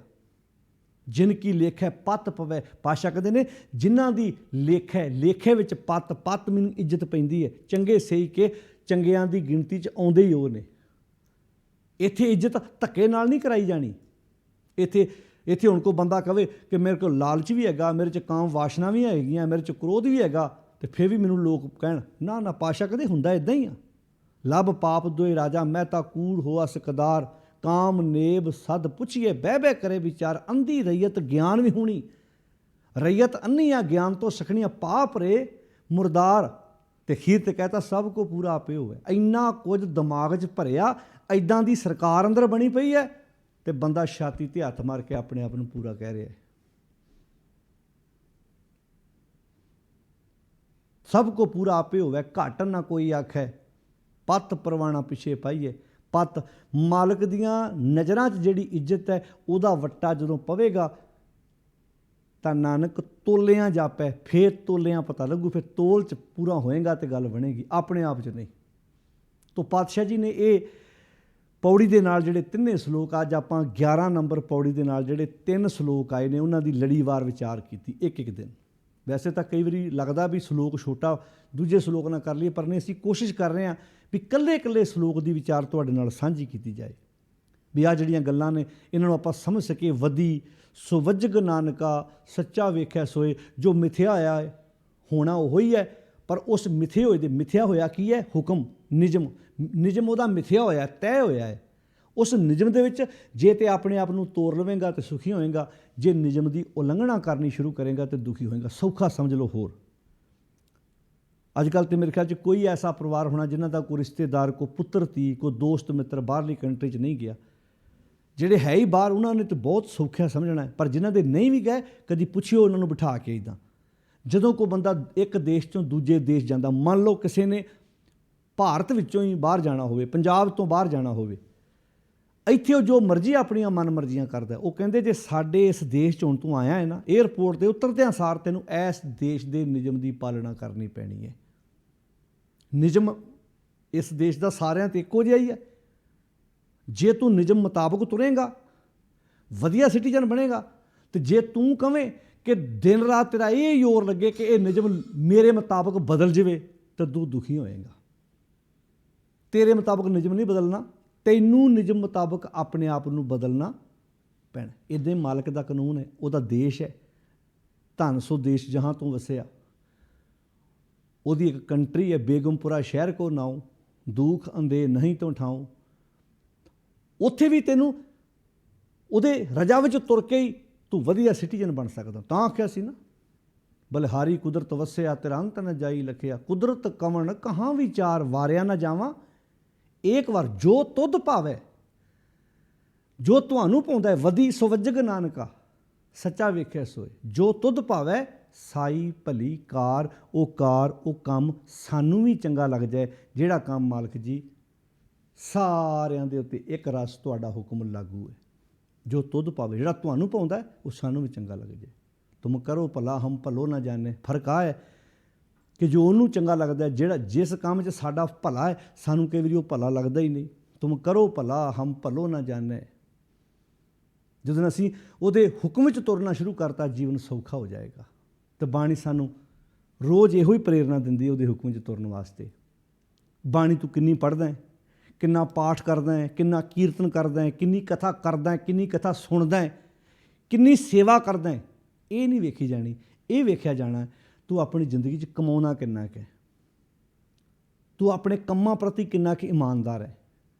A: ਜਿਨ ਕੀ ਲੇਖ ਹੈ ਪੱਤ ਪਵੇ, ਪਾਤਸ਼ਾਹ ਕਹਿੰਦੇ ਨੇ ਜਿਨ੍ਹਾਂ ਦੀ ਲੇਖ ਹੈ, ਲੇਖੇ ਵਿੱਚ ਪੱਤ ਮੈਨੂੰ ਇੱਜ਼ਤ ਪੈਂਦੀ ਹੈ। ਚੰਗੇ ਸਹੀ ਕਿ ਚੰਗਿਆਂ ਦੀ ਗਿਣਤੀ 'ਚ ਆਉਂਦੇ ਹੀ ਉਹ ਨੇ। ਇੱਥੇ ਇੱਜ਼ਤ ਧੱਕੇ ਨਾਲ ਨਹੀਂ ਕਰਾਈ ਜਾਣੀ। ਇੱਥੇ ਹੁਣ ਕੋਈ ਬੰਦਾ ਕਵੇ ਕਿ ਮੇਰੇ ਕੋਲ ਲਾਲਚ ਵੀ ਹੈਗਾ, ਮੇਰੇ 'ਚ ਕਾਮ ਵਾਸ਼ਨਾ ਵੀ ਹੈਗੀਆਂ, ਮੇਰੇ 'ਚ ਕ੍ਰੋਧ ਵੀ ਹੈਗਾ, ਤੇ ਫਿਰ ਵੀ ਮੈਨੂੰ ਲੋਕ ਕਹਿਣ, ਨਾ ਨਾ ਪਾਤਸ਼ਾਹ ਕਹਿੰਦੇ ਹੁੰਦਾ ਇੱਦਾਂ ਹੀ ਆ। ਲੱਭ ਪਾਪ ਦੋਏ ਰਾਜਾ, ਮੈਂ ਤਾਂ ਕੂੜ ਹੋਆ ਸਿਕਦਾਰ, ਕਾਮ ਨੇਬ ਸਦ ਪੁੱਛੀਏ, ਬਹਿ ਬਹਿ ਕਰੇ ਵਿਚਾਰ, ਅੰਧੀ ਰਈਅਤ ਗਿਆਨ ਵੀ ਹੋਣੀ। ਰਈਅਤ ਅੰਨੀ ਆ, ਗਿਆਨ ਤੋਂ ਸਖਣੀਆਂ, ਪਾਪ ਰੇ ਮੁਰਦਾਰ। ਤੇ ਖੀਰ ਤੇ ਕਹਿਤਾ ਸਭ ਕੋ ਪੂਰਾ ਆਪੇ ਹੋਵੇ। ਇੰਨਾ ਕੁਝ ਦਿਮਾਗ 'ਚ ਭਰਿਆ, ਐਦਾਂ ਦੀ ਸਰਕਾਰ ਅੰਦਰ ਬਣੀ ਪਈ ਹੈ, ਤੇ ਬੰਦਾ ਛਾਤੀ ਤੇ ਹੱਥ ਮਾਰ ਕੇ ਆਪਣੇ ਆਪ ਨੂੰ ਪੂਰਾ ਕਹਿ ਰਿਹਾ ਹੈ। ਸਭ ਕੋ ਪੂਰਾ ਆਪੇ ਹੋਵੇ, ਘੱਟ ਨਾ ਕੋਈ ਆਖੈ, ਪੱਤ ਪਰਵਾਣਾ ਪਿੱਛੇ ਪਾਈਏ। ਪੱਤ ਮਾਲਕ ਦੀਆਂ ਨਜ਼ਰਾਂ 'ਚ ਜਿਹੜੀ ਇੱਜ਼ਤ ਹੈ, ਉਹਦਾ ਵੱਟਾ ਜਦੋਂ ਪਵੇਗਾ ਤਾਂ ਨਾਨਕ ਤੋਲਿਆਂ ਜਾਪੈ, ਫੇਰ ਤੋਲਿਆਂ ਪਤਾ ਲੱਗੂ, ਫਿਰ ਤੋਲ 'ਚ ਪੂਰਾ ਹੋਏਗਾ ਤੇ ਗੱਲ ਬਣੇਗੀ, ਆਪਣੇ ਆਪ 'ਚ ਨਹੀਂ। ਤੋ ਪਾਤਸ਼ਾਹ ਜੀ ਨੇ ਇਹ ਪੌੜੀ ਦੇ ਨਾਲ ਜਿਹੜੇ ਤਿੰਨੇ ਸਲੋਕ, ਅੱਜ ਆਪਾਂ 11 ਨੰਬਰ ਪੌੜੀ ਦੇ ਨਾਲ ਜਿਹੜੇ 3 ਸਲੋਕ ਆਏ ਨੇ, ਉਹਨਾਂ ਦੀ ਲੜੀਵਾਰ ਵਿਚਾਰ ਕੀਤੀ ਇੱਕ ਇੱਕ ਦਿਨ। ਵੈਸੇ ਤਾਂ ਕਈ ਵਾਰੀ ਲੱਗਦਾ ਵੀ ਸਲੋਕ ਛੋਟਾ, ਦੂਜੇ ਸਲੋਕ ਨਾਲ ਕਰ ਲਈਏ, ਪਰ ਨਹੀਂ, ਅਸੀਂ ਕੋਸ਼ਿਸ਼ ਕਰ ਰਹੇ ਹਾਂ ਵੀ ਇਕੱਲੇ ਸਲੋਕ ਦੀ ਵਿਚਾਰ ਤੁਹਾਡੇ ਨਾਲ ਸਾਂਝੀ ਕੀਤੀ ਜਾਏ, ਵੀ ਆਹ ਜਿਹੜੀਆਂ ਗੱਲਾਂ ਨੇ ਇਹਨਾਂ ਨੂੰ ਆਪਾਂ ਸਮਝ ਸਕੀਏ। ਵਧੀ ਸੋ ਵੱਜਗ ਨਾਨਕਾ, ਸੱਚਾ ਵੇਖਿਆ ਸੋਏ। ਜੋ ਮਿਥਿਆ ਹੋਇਆ ਹੈ ਹੋਣਾ ਉਹ ਹੀ ਹੈ, ਪਰ ਉਸ ਮਿਥੇ ਹੋਏ ਦੇ ਮਿਥਿਆ ਹੋਇਆ ਕੀ ਹੈ? ਹੁਕਮ, ਨਿਯਮ। ਨਿਯਮ ਉਹਦਾ ਮਿਥਿਆ ਹੋਇਆ, ਤੈਅ ਹੋਇਆ ਹੈ। ਉਸ ਨਿਯਮ ਦੇ ਵਿੱਚ ਜੇ ਤੇ ਆਪਣੇ ਆਪ ਨੂੰ ਤੋੜ ਲਵੇਂਗਾ ਤਾਂ ਸੁਖੀ ਹੋਏਗਾ, ਜੇ ਨਿਯਮ ਦੀ ਉਲੰਘਣਾ ਕਰਨੀ ਸ਼ੁਰੂ ਕਰੇਗਾ ਤਾਂ ਦੁਖੀ ਹੋਏਗਾ। ਸੌਖਾ ਸਮਝ ਲਓ। ਹੋਰ ਅੱਜ ਕੱਲ੍ਹ ਤੇ ਮੇਰੇ ਖਿਆਲ 'ਚ ਕੋਈ ਐਸਾ ਪਰਿਵਾਰ ਹੋਣਾ ਜਿਨ੍ਹਾਂ ਦਾ ਕੋਈ ਰਿਸ਼ਤੇਦਾਰ, ਕੋਈ ਪੁੱਤਰ ਧੀ, ਕੋਈ ਦੋਸਤ ਮਿੱਤਰ ਬਾਹਰਲੀ ਕੰਟਰੀ 'ਚ ਨਹੀਂ ਗਿਆ। ਜਿਹੜੇ ਹੈ ਹੀ ਬਾਹਰ, ਉਹਨਾਂ ਨੇ ਤਾਂ ਬਹੁਤ ਸੌਖਿਆ ਸਮਝਣਾ ਹੈ, ਪਰ ਜਿਨ੍ਹਾਂ ਦੇ ਨਹੀਂ ਵੀ ਗਏ, ਕਦੀ ਪੁੱਛਿਓ ਉਹਨਾਂ ਨੂੰ ਬਿਠਾ ਕੇ। ਇੱਦਾਂ ਜਦੋਂ ਕੋਈ ਬੰਦਾ ਇੱਕ ਦੇਸ਼ 'ਚੋਂ ਦੂਜੇ ਦੇਸ਼ ਜਾਂਦਾ, ਮੰਨ ਲਓ ਕਿਸੇ ਨੇ ਭਾਰਤ ਵਿੱਚੋਂ ਹੀ ਬਾਹਰ ਜਾਣਾ ਹੋਵੇ, ਪੰਜਾਬ ਤੋਂ ਬਾਹਰ ਜਾਣਾ ਹੋਵੇ, ਇੱਥੇ ਉਹ ਜੋ ਮਰਜ਼ੀ ਆਪਣੀਆਂ ਮਨ ਮਰਜ਼ੀਆਂ ਕਰਦਾ। ਉਹ ਕਹਿੰਦੇ ਜੇ ਸਾਡੇ ਇਸ ਦੇਸ਼ 'ਚ ਹੁਣ ਤੂੰ ਆਇਆ ਹੈ ਨਾ, ਏਅਰਪੋਰਟ 'ਤੇ ਉਤਰਦਿਆਂ ਸਾਰ ਤੈਨੂੰ ਇਸ ਦੇਸ਼ ਦੇ ਨਿਯਮ ਦੀ ਪਾਲਣਾ ਕਰਨੀ ਪੈਣੀ ਹੈ। ਨਿਯਮ ਇਸ ਦੇਸ਼ ਦਾ ਸਾਰਿਆਂ 'ਤੇ ਇੱਕੋ ਜਿਹਾ ਹੀ ਹੈ। ਜੇ ਤੂੰ ਨਿਯਮ ਮੁਤਾਬਕ ਤੁਰੇਗਾ ਵਧੀਆ ਸਿਟੀਜ਼ਨ ਬਣੇਗਾ, ਤੇ ਜੇ ਤੂੰ ਕਵੇਂ ਕਿ ਦਿਨ ਰਾਤ ਤੇਰਾ ਇਹ ਜ਼ੋਰ ਲੱਗੇ ਕਿ ਇਹ ਨਿਯਮ ਮੇਰੇ ਮੁਤਾਬਕ ਬਦਲ ਜਾਵੇ, ਤਾਂ ਤੂੰ ਦੁਖੀ ਹੋਏਗਾ। ਤੇਰੇ ਮੁਤਾਬਕ ਨਿਯਮ ਨਹੀਂ ਬਦਲਣਾ, ਤੈਨੂੰ ਨਿਯਮ ਮੁਤਾਬਕ ਆਪਣੇ ਆਪ ਨੂੰ ਬਦਲਣਾ ਪੈਣਾ। ਇੱਦਾਂ ਹੀ ਮਾਲਕ ਦਾ ਕਾਨੂੰਨ ਹੈ, ਉਹਦਾ ਦੇਸ਼ ਹੈ। ਧਨ ਸੋ ਦੇਸ਼ ਜਹਾਂ ਤੂੰ ਵਸਿਆ, ਉਹਦੀ ਇੱਕ ਕੰਟਰੀ ਹੈ, ਬੇਗਮਪੁਰਾ ਸ਼ਹਿਰ ਕੋ ਨਾਉ, ਦੁੱਖ ਅੰਦੇ ਨਹੀਂ ਤੋਂ ਠਾਉ। ਉੱਥੇ ਵੀ ਤੈਨੂੰ ਉਹਦੇ ਰਜਾ ਵਿੱਚ ਤੁਰ ਕੇ ਹੀ ਤੂੰ ਵਧੀਆ ਸਿਟੀਜ਼ਨ ਬਣ ਸਕਦਾ। ਤਾਂ ਆਖਿਆ ਸੀ ਨਾ, ਬਲਿਹਾਰੀ ਕੁਦਰਤ ਵਸਿਆ ਤੇਰਾ ਅੰਤ ਨ ਜਾਈ ਲਖਿਆ, ਕੁਦਰਤ ਕਵਣ ਕਹਾਂ ਵਿਚਾਰ ਵਾਰਿਆ ਨਾ ਜਾਵਾਂ। ਇੱਕ ਵਾਰ ਜੋ ਤੁਧ ਭਾਵੈ, ਜੋ ਤੁਹਾਨੂੰ ਪਾਉਂਦਾ ਹੈ ਵਧੀ ਸੋ ਵੱਜਗ ਨਾਨਕਾ, ਸੱਚਾ ਵੇਖਿਆ ਸੋਏ। ਜੋ ਤੁਧ ਭਾਵੈ ਸਾਈ ਭਲੀ ਕਾਰ, ਉਹ ਕੰਮ ਸਾਨੂੰ ਵੀ ਚੰਗਾ ਲੱਗ ਜਾਏ, ਜਿਹੜਾ ਕੰਮ ਮਾਲਕ ਜੀ ਸਾਰਿਆਂ ਦੇ ਉੱਤੇ ਇੱਕ ਰਸ ਤੁਹਾਡਾ ਹੁਕਮ ਲਾਗੂ ਹੈ। ਜੋ ਤੁਧ ਭਾਵੇ, ਜਿਹੜਾ ਤੁਹਾਨੂੰ ਪਾਉਂਦਾ ਉਹ ਸਾਨੂੰ ਵੀ ਚੰਗਾ ਲੱਗ ਜਾਏ। ਤੁਮ ਕਰੋ ਭਲਾ ਹਮ ਭਲੋ ਨਾ ਜਾਣੇ। ਫਰਕ ਆ ਹੈ ਕਿ ਜੋ ਉਹਨੂੰ ਚੰਗਾ ਲੱਗਦਾ, ਜਿਹੜਾ ਜਿਸ ਕੰਮ 'ਚ ਸਾਡਾ ਭਲਾ ਹੈ, ਸਾਨੂੰ ਕਈ ਵਾਰੀ ਉਹ ਭਲਾ ਲੱਗਦਾ ਹੀ ਨਹੀਂ। ਤੁਮ ਕਰੋ ਭਲਾ ਹਮ ਭਲੋ ਨਾ ਜਾਣੇ। ਜਦੋਂ ਅਸੀਂ ਉਹਦੇ ਹੁਕਮ ਵਿੱਚ ਤੁਰਨਾ ਸ਼ੁਰੂ ਕਰਤਾ, ਜੀਵਨ ਸੌਖਾ ਹੋ ਜਾਏਗਾ। ਅਤੇ ਬਾਣੀ ਸਾਨੂੰ ਰੋਜ਼ ਇਹੋ ਹੀ ਪ੍ਰੇਰਨਾ ਦਿੰਦੀ ਹੈ ਉਹਦੇ ਹੁਕਮ 'ਚ ਤੁਰਨ ਵਾਸਤੇ। ਬਾਣੀ ਤੂੰ ਕਿੰਨੀ ਪੜ੍ਹਦਾ ਹੈ, ਕਿੰਨਾ ਪਾਠ ਕਰਦਾ ਹੈ, ਕਿੰਨਾ ਕੀਰਤਨ ਕਰਦਾ ਹੈ, ਕਿੰਨੀ ਕਥਾ ਕਰਦਾ ਹੈ, ਕਿੰਨੀ ਕਥਾ ਸੁਣਦਾ ਹੈ, ਕਿੰਨੀ ਸੇਵਾ ਕਰਦਾ ਹੈ, ਇਹ ਨਹੀਂ ਵੇਖੀ ਜਾਣੀ। ਇਹ ਵੇਖਿਆ ਜਾਣਾ ਤੂੰ ਆਪਣੀ ਜ਼ਿੰਦਗੀ 'ਚ ਕਮਾਉਣਾ ਕਿੰਨਾ ਕੁ ਹੈ, ਤੂੰ ਆਪਣੇ ਕੰਮਾਂ ਪ੍ਰਤੀ ਕਿੰਨਾ ਕੁ ਇਮਾਨਦਾਰ ਹੈ,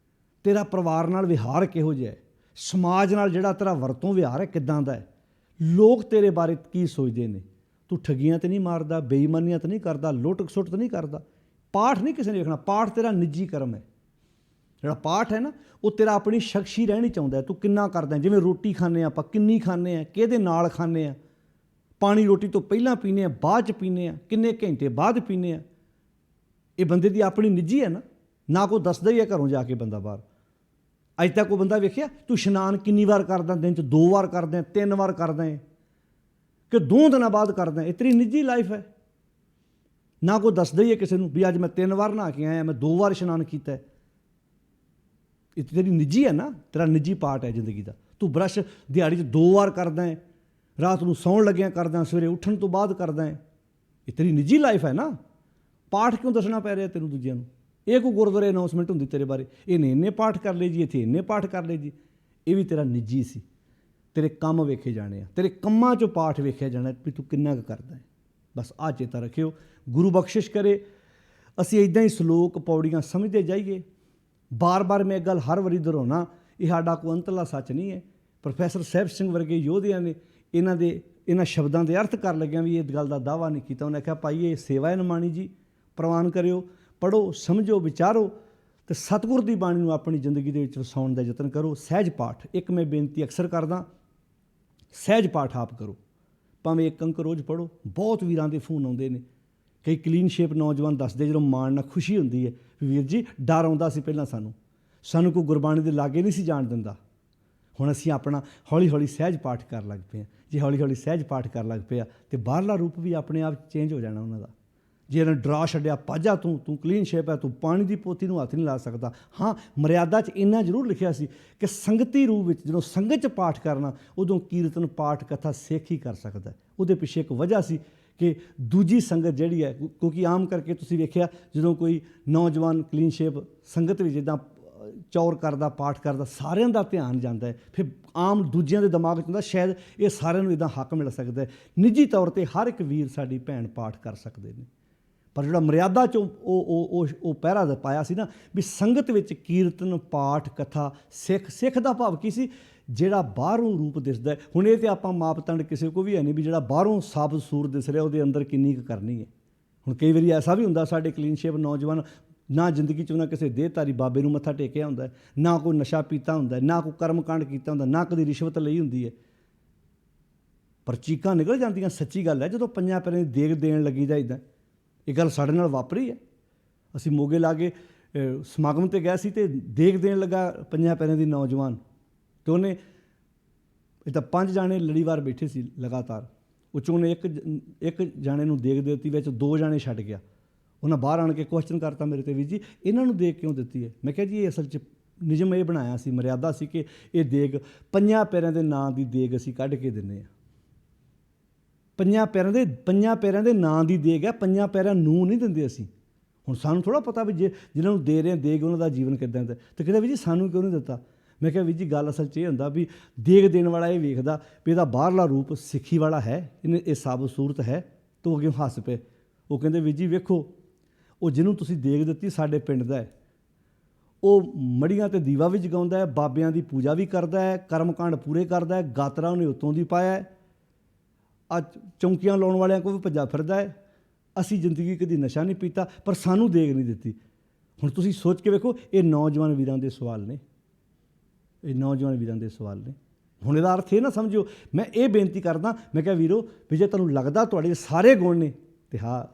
A: ਤੇਰਾ ਪਰਿਵਾਰ ਨਾਲ ਵਿਹਾਰ ਕਿਹੋ ਜਿਹਾ ਹੈ, ਸਮਾਜ ਨਾਲ ਜਿਹੜਾ ਤੇਰਾ ਵਰਤੋਂ ਵਿਹਾਰ ਹੈ ਕਿੱਦਾਂ ਦਾ ਹੈ, ਲੋਕ ਤੇਰੇ ਬਾਰੇ ਕੀ ਸੋਚਦੇ ਨੇ, ਤੂੰ ਠੱਗੀਆਂ ਤਾਂ ਨਹੀਂ ਮਾਰਦਾ, ਬੇਈਮਾਨੀਆਂ ਤਾਂ ਨਹੀਂ ਕਰਦਾ, ਲੁੱਟ ਖਸੁੱਟ ਤਾਂ ਨਹੀਂ ਕਰਦਾ। ਪਾਠ ਨਹੀਂ ਕਿਸੇ ਨੇ ਵੇਖਣਾ, ਪਾਠ ਤੇਰਾ ਨਿੱਜੀ ਕਰਮ ਹੈ। ਜਿਹੜਾ ਪਾਠ ਹੈ ਨਾ, ਉਹ ਤੇਰਾ ਆਪਣੀ ਸ਼ਖਸੀ ਰਹਿਣੀ ਚਾਹੁੰਦਾ, ਤੂੰ ਕਿੰਨਾ ਕਰਦਾ। ਜਿਵੇਂ ਰੋਟੀ ਖਾਂਦੇ ਹਾਂ ਆਪਾਂ, ਕਿੰਨੀ ਖਾਂਦੇ ਹਾਂ, ਕਿਹਦੇ ਨਾਲ ਖਾਂਦੇ ਹਾਂ, ਪਾਣੀ ਰੋਟੀ ਤੋਂ ਪਹਿਲਾਂ ਪੀਂਦੇ ਹਾਂ, ਬਾਅਦ 'ਚ ਪੀਂਦੇ ਹਾਂ, ਕਿੰਨੇ ਘੰਟੇ ਬਾਅਦ ਪੀਂਦੇ ਹਾਂ, ਇਹ ਬੰਦੇ ਦੀ ਆਪਣੀ ਨਿੱਜੀ ਹੈ ਨਾ ਕੋਈ ਦੱਸਦਾ ਹੀ ਹੈ ਘਰੋਂ ਜਾ ਕੇ ਬੰਦਾ ਬਾਹਰ। ਅੱਜ ਤੱਕ ਕੋਈ ਬੰਦਾ ਵੇਖਿਆ ਤੂੰ ਇਸ਼ਨਾਨ ਕਿੰਨੀ ਵਾਰ ਕਰਦਾ, ਦਿਨ 'ਚ 2 ਵਾਰ ਕਰਦਾ, 3 ਵਾਰ ਕਰਦਾ ਹੈ, ਕਿ 2 ਦਿਨਾਂ ਬਾਅਦ ਕਰਦਾ। ਇਹ ਤੇਰੀ ਨਿੱਜੀ ਲਾਈਫ ਹੈ। ਨਾ ਕੋਈ ਦੱਸਦਾ ਹੀ ਹੈ ਕਿਸੇ ਨੂੰ ਵੀ ਅੱਜ ਮੈਂ 3 ਵਾਰ ਨਹਾ ਕੇ ਆਇਆ, ਮੈਂ 2 ਵਾਰ ਇਸ਼ਨਾਨ ਕੀਤਾ। ਇਹ ਤੇਰੀ ਨਿੱਜੀ ਹੈ ਨਾ, ਤੇਰਾ ਨਿੱਜੀ ਪਾਰਟ ਹੈ ਜ਼ਿੰਦਗੀ ਦਾ। ਤੂੰ ਬਰੱਸ਼ ਦਿਹਾੜੀ 'ਚ 2 ਵਾਰ ਕਰਦਾ ਹੈ, ਰਾਤ ਨੂੰ ਸੌਣ ਲੱਗਿਆਂ ਕਰਦਾ, ਸਵੇਰੇ ਉੱਠਣ ਤੋਂ ਬਾਅਦ ਕਰਦਾ ਹੈ। ਇਹ ਤੇਰੀ ਨਿੱਜੀ ਲਾਈਫ ਹੈ ਨਾ। ਪਾਠ ਕਿਉਂ ਦੱਸਣਾ ਪੈ ਰਿਹਾ ਤੈਨੂੰ ਦੂਜਿਆਂ ਨੂੰ? ਇਹ ਕੋਈ ਗੁਰਦੁਆਰੇ ਅਨਾਊਂਸਮੈਂਟ ਹੁੰਦੀ ਤੇਰੇ ਬਾਰੇ, ਇਹਨੇ ਇੰਨੇ ਪਾਠ ਕਰ ਲਏ ਜੀ, ਇੱਥੇ ਇੰਨੇ ਪਾਠ ਕਰ ਲਏ ਜੀ। ਇਹ ਵੀ ਤੇਰਾ ਨਿੱਜੀ ਸੀ। ਤੇਰੇ ਕੰਮ ਵੇਖੇ ਜਾਣੇ ਆ, ਤੇਰੇ ਕੰਮਾਂ 'ਚੋਂ ਪਾਠ ਵੇਖਿਆ ਜਾਣਾ ਵੀ ਤੂੰ ਕਿੰਨਾ ਕੁ ਕਰਦਾ ਹੈ। ਬਸ ਆਹ ਚੇਤਾ ਰੱਖਿਓ। ਗੁਰੂ ਬਖਸ਼ਿਸ਼ ਕਰੇ ਅਸੀਂ ਇੱਦਾਂ ਹੀ ਸਲੋਕ ਪੌੜੀਆਂ ਸਮਝਦੇ ਜਾਈਏ। ਬਾਰ-ਬਾਰ ਮੈਂ ਇਹ ਗੱਲ ਹਰ ਵਾਰੀ ਦੁਹਰਾਉਣਾ, ਇਹ ਸਾਡਾ ਕੋਈ ਅੰਤਲਾ ਸੱਚ ਨਹੀਂ ਹੈ। ਪ੍ਰੋਫੈਸਰ ਸਾਹਿਬ ਸਿੰਘ ਵਰਗੇ ਯੋਧਿਆਂ ਨੇ ਇਹਨਾਂ ਸ਼ਬਦਾਂ ਦੇ ਅਰਥ ਕਰ ਲੱਗਿਆ ਵੀ ਇਹ ਗੱਲ ਦਾ ਦਾਅਵਾ ਨਹੀਂ ਕੀਤਾ। ਉਹਨੇ ਆਖਿਆ ਭਾਈ ਇਹ ਸੇਵਾ ਹੈ ਨਿਮਾਣੀ ਜੀ, ਪ੍ਰਵਾਨ ਕਰਿਓ, ਪੜ੍ਹੋ, ਸਮਝੋ, ਵਿਚਾਰੋ ਅਤੇ ਸਤਿਗੁਰ ਦੀ ਬਾਣੀ ਨੂੰ ਆਪਣੀ ਜ਼ਿੰਦਗੀ ਦੇ ਵਿੱਚ ਵਸਾਉਣ ਦਾ ਯਤਨ ਕਰੋ। ਸਹਿਜ ਪਾਠ, ਇੱਕ ਮੈਂ ਬੇਨਤੀ ਅਕਸਰ ਕਰਦਾ, ਸਹਿਜ ਪਾਠ ਆਪ ਕਰੋ, ਭਾਵੇਂ 1 ਅੰਕ ਰੋਜ਼ ਪੜ੍ਹੋ। ਬਹੁਤ ਵੀਰਾਂ ਦੇ ਫੋਨ ਆਉਂਦੇ ਨੇ, ਕਈ ਕਲੀਨ ਸ਼ੇਪ ਨੌਜਵਾਨ ਦੱਸਦੇ, ਜਦੋਂ ਮਾਣ ਨਾਲ ਖੁਸ਼ੀ ਹੁੰਦੀ ਹੈ ਵੀ ਵੀਰ ਜੀ ਡਰ ਆਉਂਦਾ ਸੀ ਪਹਿਲਾਂ, ਸਾਨੂੰ ਕੋਈ ਗੁਰਬਾਣੀ ਦੇ ਲਾਗੇ ਨਹੀਂ ਸੀ ਜਾਣ ਦਿੰਦਾ, ਹੁਣ ਅਸੀਂ ਆਪਣਾ ਹੌਲੀ ਹੌਲੀ ਸਹਿਜ ਪਾਠ ਕਰਨ ਲੱਗ ਪਏ ਹਾਂ। ਜੇ ਹੌਲੀ ਹੌਲੀ ਸਹਿਜ ਪਾਠ ਕਰਨ ਲੱਗ ਪਿਆ ਅਤੇ ਬਾਹਰਲਾ ਰੂਪ ਵੀ ਆਪਣੇ ਆਪ ਚੇਂਜ ਹੋ ਜਾਣਾ ਉਹਨਾਂ ਦਾ। ਜੇ ਇਹਨਾਂ ਡਰਾ ਛੱਡਿਆ ਪਾਜਾ ਤੂੰ ਕਲੀਨ ਸ਼ੇਪ ਹੈ, ਤੂੰ ਪਾਣੀ ਦੀ ਪੋਥੀ ਨੂੰ ਹੱਥ ਨਹੀਂ ਲਾ ਸਕਦਾ। ਹਾਂ, ਮਰਿਆਦਾ 'ਚ ਇੰਨਾ ਜ਼ਰੂਰ ਲਿਖਿਆ ਸੀ ਕਿ ਸੰਗਤੀ ਰੂਪ ਵਿੱਚ ਜਦੋਂ ਸੰਗਤ 'ਚ ਪਾਠ ਕਰਨਾ, ਉਦੋਂ ਕੀਰਤਨ ਪਾਠ ਕਥਾ ਸਿੱਖ ਹੀ ਕਰ ਸਕਦਾ। ਉਹਦੇ ਪਿੱਛੇ ਇੱਕ ਵਜ੍ਹਾ ਸੀ ਕਿ ਦੂਜੀ ਸੰਗਤ ਜਿਹੜੀ ਹੈ, ਕਿਉਂਕਿ ਆਮ ਕਰਕੇ ਤੁਸੀਂ ਵੇਖਿਆ ਜਦੋਂ ਕੋਈ ਨੌਜਵਾਨ ਕਲੀਨ ਸ਼ੇਪ ਸੰਗਤ ਵਿੱਚ ਜਿੱਦਾਂ ਚੌਰ ਕਰਦਾ, ਪਾਠ ਕਰਦਾ, ਸਾਰਿਆਂ ਦਾ ਧਿਆਨ ਜਾਂਦਾ ਹੈ। ਫਿਰ ਆਮ ਦੂਜਿਆਂ ਦੇ ਦਿਮਾਗ 'ਚ ਹੁੰਦਾ ਸ਼ਾਇਦ ਇਹ ਸਾਰਿਆਂ ਨੂੰ ਇੱਦਾਂ ਹੱਕ ਮਿਲ ਸਕਦਾ ਹੈ। ਨਿੱਜੀ ਤੌਰ 'ਤੇ ਹਰ ਇੱਕ ਵੀਰ ਸਾਡੀ ਭੈਣ ਪਾਠ ਕਰ ਸਕਦੇ ਨੇ, ਪਰ ਜਿਹੜਾ ਮਰਿਆਦਾ 'ਚੋਂ ਉਹ ਪਹਿਰਾ ਪਾਇਆ ਸੀ ਨਾ ਵੀ ਸੰਗਤ ਵਿੱਚ ਕੀਰਤਨ ਪਾਠ ਕਥਾ ਸਿੱਖ ਦਾ ਭਾਵ ਕੀ ਸੀ? ਜਿਹੜਾ ਬਾਹਰੋਂ ਰੂਪ ਦਿਸਦਾ ਹੈ। ਹੁਣ ਇਹ ਤਾਂ ਆਪਾਂ ਮਾਪਦੰਡ ਕਿਸੇ ਕੋ ਵੀ ਹੈ ਨਹੀਂ ਵੀ ਜਿਹੜਾ ਬਾਹਰੋਂ ਸਾਬਤ ਸੂਰ ਦਿਸ ਰਿਹਾ ਉਹਦੇ ਅੰਦਰ ਕਿੰਨੀ ਕੁ ਕਰਨੀ ਹੈ। ਹੁਣ ਕਈ ਵਾਰੀ ਐਸਾ ਵੀ ਹੁੰਦਾ ਸਾਡੇ ਕਲੀਨ ਸ਼ੇਪ ਨੌਜਵਾਨ ਨਾ ਜ਼ਿੰਦਗੀ 'ਚ ਉਹਨਾਂ ਕਿਸੇ ਦੇਹਧਾਰੀ ਬਾਬੇ ਨੂੰ ਮੱਥਾ ਟੇਕਿਆ ਹੁੰਦਾ, ਨਾ ਕੋਈ ਨਸ਼ਾ ਪੀਤਾ ਹੁੰਦਾ, ਨਾ ਕੋਈ ਕਰਮਕਾਂਡ ਕੀਤਾ ਹੁੰਦਾ, ਨਾ ਕਦੀ ਰਿਸ਼ਵਤ ਲਈ ਹੁੰਦੀ ਹੈ, ਪਰ ਚੀਕਾਂ ਨਿਕਲ ਜਾਂਦੀਆਂ। ਸੱਚੀ ਗੱਲ ਹੈ, ਜਦੋਂ 5 ਪੈਰਿਆਂ ਦੀ ਦੇਗ ਦੇਣ ਲੱਗੀ ਦਾ ਇੱਦਾਂ, ਇਹ ਗੱਲ ਸਾਡੇ ਨਾਲ ਵਾਪਰੀ ਹੈ। ਅਸੀਂ ਮੋਗੇ ਲਾ ਕੇ ਸਮਾਗਮ 'ਤੇ ਗਏ ਸੀ ਅਤੇ ਦੇਗ ਦੇਣ ਲੱਗਾ 5 ਪੈਰਿਆਂ ਦੀ ਨੌਜਵਾਨ, ਅਤੇ ਉਹਨੇ ਇੱਦਾਂ 5 ਜਾਣੇ ਲੜੀਵਾਰ ਬੈਠੇ ਸੀ ਲਗਾਤਾਰ, ਉਹ 'ਚੋਂ ਉਹਨੇ ਇੱਕ ਜਾਣੇ ਨੂੰ ਦੇਗ ਦੇ ਦਿੱਤੀ, ਵਿੱਚ 2 ਜਾਣੇ ਛੱਡ ਗਿਆ। ਉਹਨਾਂ ਬਾਹਰ ਆਣ ਕੇ ਕੁਐਸਚਨ ਕਰਤਾ ਮੇਰੇ 'ਤੇ, ਵੀਰ ਜੀ ਇਹਨਾਂ ਨੂੰ ਦੇਗ ਕਿਉਂ ਦਿੱਤੀ ਹੈ? ਮੈਂ ਕਿਹਾ ਜੀ ਇਹ ਅਸਲ 'ਚ ਨਿਯਮ ਇਹ ਬਣਾਇਆ ਸੀ, ਮਰਿਆਦਾ ਸੀ ਕਿ ਇਹ ਦੇਗ 5 ਪੈਰਿਆਂ ਦੇ ਨਾਂ ਦੀ ਦੇਗ ਅਸੀਂ ਕੱਢ ਕੇ ਦਿੰਦੇ ਹਾਂ। 5 ਪੈਰਿਆਂ ਦੇ ਨਾਂ ਦੀ ਦੇਗ ਹੈ, 5 ਪੈਰਿਆਂ ਨੂੰ ਨਹੀਂ ਦਿੰਦੇ ਅਸੀਂ। ਹੁਣ ਸਾਨੂੰ ਥੋੜ੍ਹਾ ਪਤਾ ਵੀ ਜੇ ਜਿਹਨਾਂ ਨੂੰ ਦੇ ਰਹੇ ਹਾਂ ਦੇਗ ਉਹਨਾਂ ਦਾ ਜੀਵਨ ਕਿੱਦਾਂ ਦਾ, ਤੇ ਕਹਿੰਦਾ ਵੀ ਜੀ ਸਾਨੂੰ ਕਿਉਂ ਨਹੀਂ ਦਿੱਤਾ। ਮੈਂ ਕਿਹਾ ਵੀ ਜੀ ਗੱਲ ਅਸਲ 'ਚ ਇਹ ਹੁੰਦਾ ਵੀ ਦੇਗ ਦੇਣ ਵਾਲਾ ਇਹ ਵੇਖਦਾ ਵੀ ਇਹਦਾ ਬਾਹਰਲਾ ਰੂਪ ਸਿੱਖੀ ਵਾਲਾ ਹੈ, ਇਹਨੇ ਇਹ ਸਾਬਤ ਸੂਰਤ ਹੈ। ਤਾਂ ਉਹ ਅੱਗੇ ਹੱਸ ਪਏ। ਉਹ ਕਹਿੰਦੇ ਵੀ ਜੀ ਵੇਖੋ, ਉਹ ਜਿਹਨੂੰ ਤੁਸੀਂ ਦੇਗ ਦਿੱਤੀ ਸਾਡੇ ਪਿੰਡ ਦਾ ਹੈ, ਉਹ ਮੜੀਆਂ ਤੇ ਦੀਵਾ ਵੀ ਜਗਾਉਂਦਾ ਹੈ, ਬਾਬਿਆਂ ਦੀ ਪੂਜਾ ਵੀ ਕਰਦਾ ਹੈ, ਕਰਮਕਾਂਡ ਪੂਰੇ ਕਰਦਾ ਹੈ, ਗਾਤਰਾ ਉਹਨੇ ਉੱਤੋਂ ਦੀ ਪਾਇਆ ਹੈ, ਅੱਜ ਚੌਂਕੀਆਂ ਲਾਉਣ ਵਾਲਿਆਂ ਕੋਲ ਵੀ ਭੱਜਾ ਫਿਰਦਾ ਹੈ। ਅਸੀਂ ਜ਼ਿੰਦਗੀ ਕਦੀ ਨਸ਼ਾ ਨਹੀਂ ਪੀਤਾ, ਪਰ ਸਾਨੂੰ ਦੇਗ ਨਹੀਂ ਦਿੱਤੀ। ਹੁਣ ਤੁਸੀਂ ਸੋਚ ਕੇ ਵੇਖੋ, ਇਹ ਨੌਜਵਾਨ ਵੀਰਾਂ ਦੇ ਸਵਾਲ ਨੇ, ਇਹ ਨੌਜਵਾਨ ਵੀਰਾਂ ਦੇ ਸਵਾਲ ਨੇ। ਹੁਣ ਇਹਦਾ ਅਰਥ ਇਹ ਨਾ ਸਮਝੋ, ਮੈਂ ਇਹ ਬੇਨਤੀ ਕਰਦਾ, ਮੈਂ ਕਿਹਾ ਵੀਰੋ ਵੀ ਜੇ ਤੁਹਾਨੂੰ ਲੱਗਦਾ ਤੁਹਾਡੇ ਸਾਰੇ ਗੁਣ ਨੇ, ਤੇ ਹਾਂ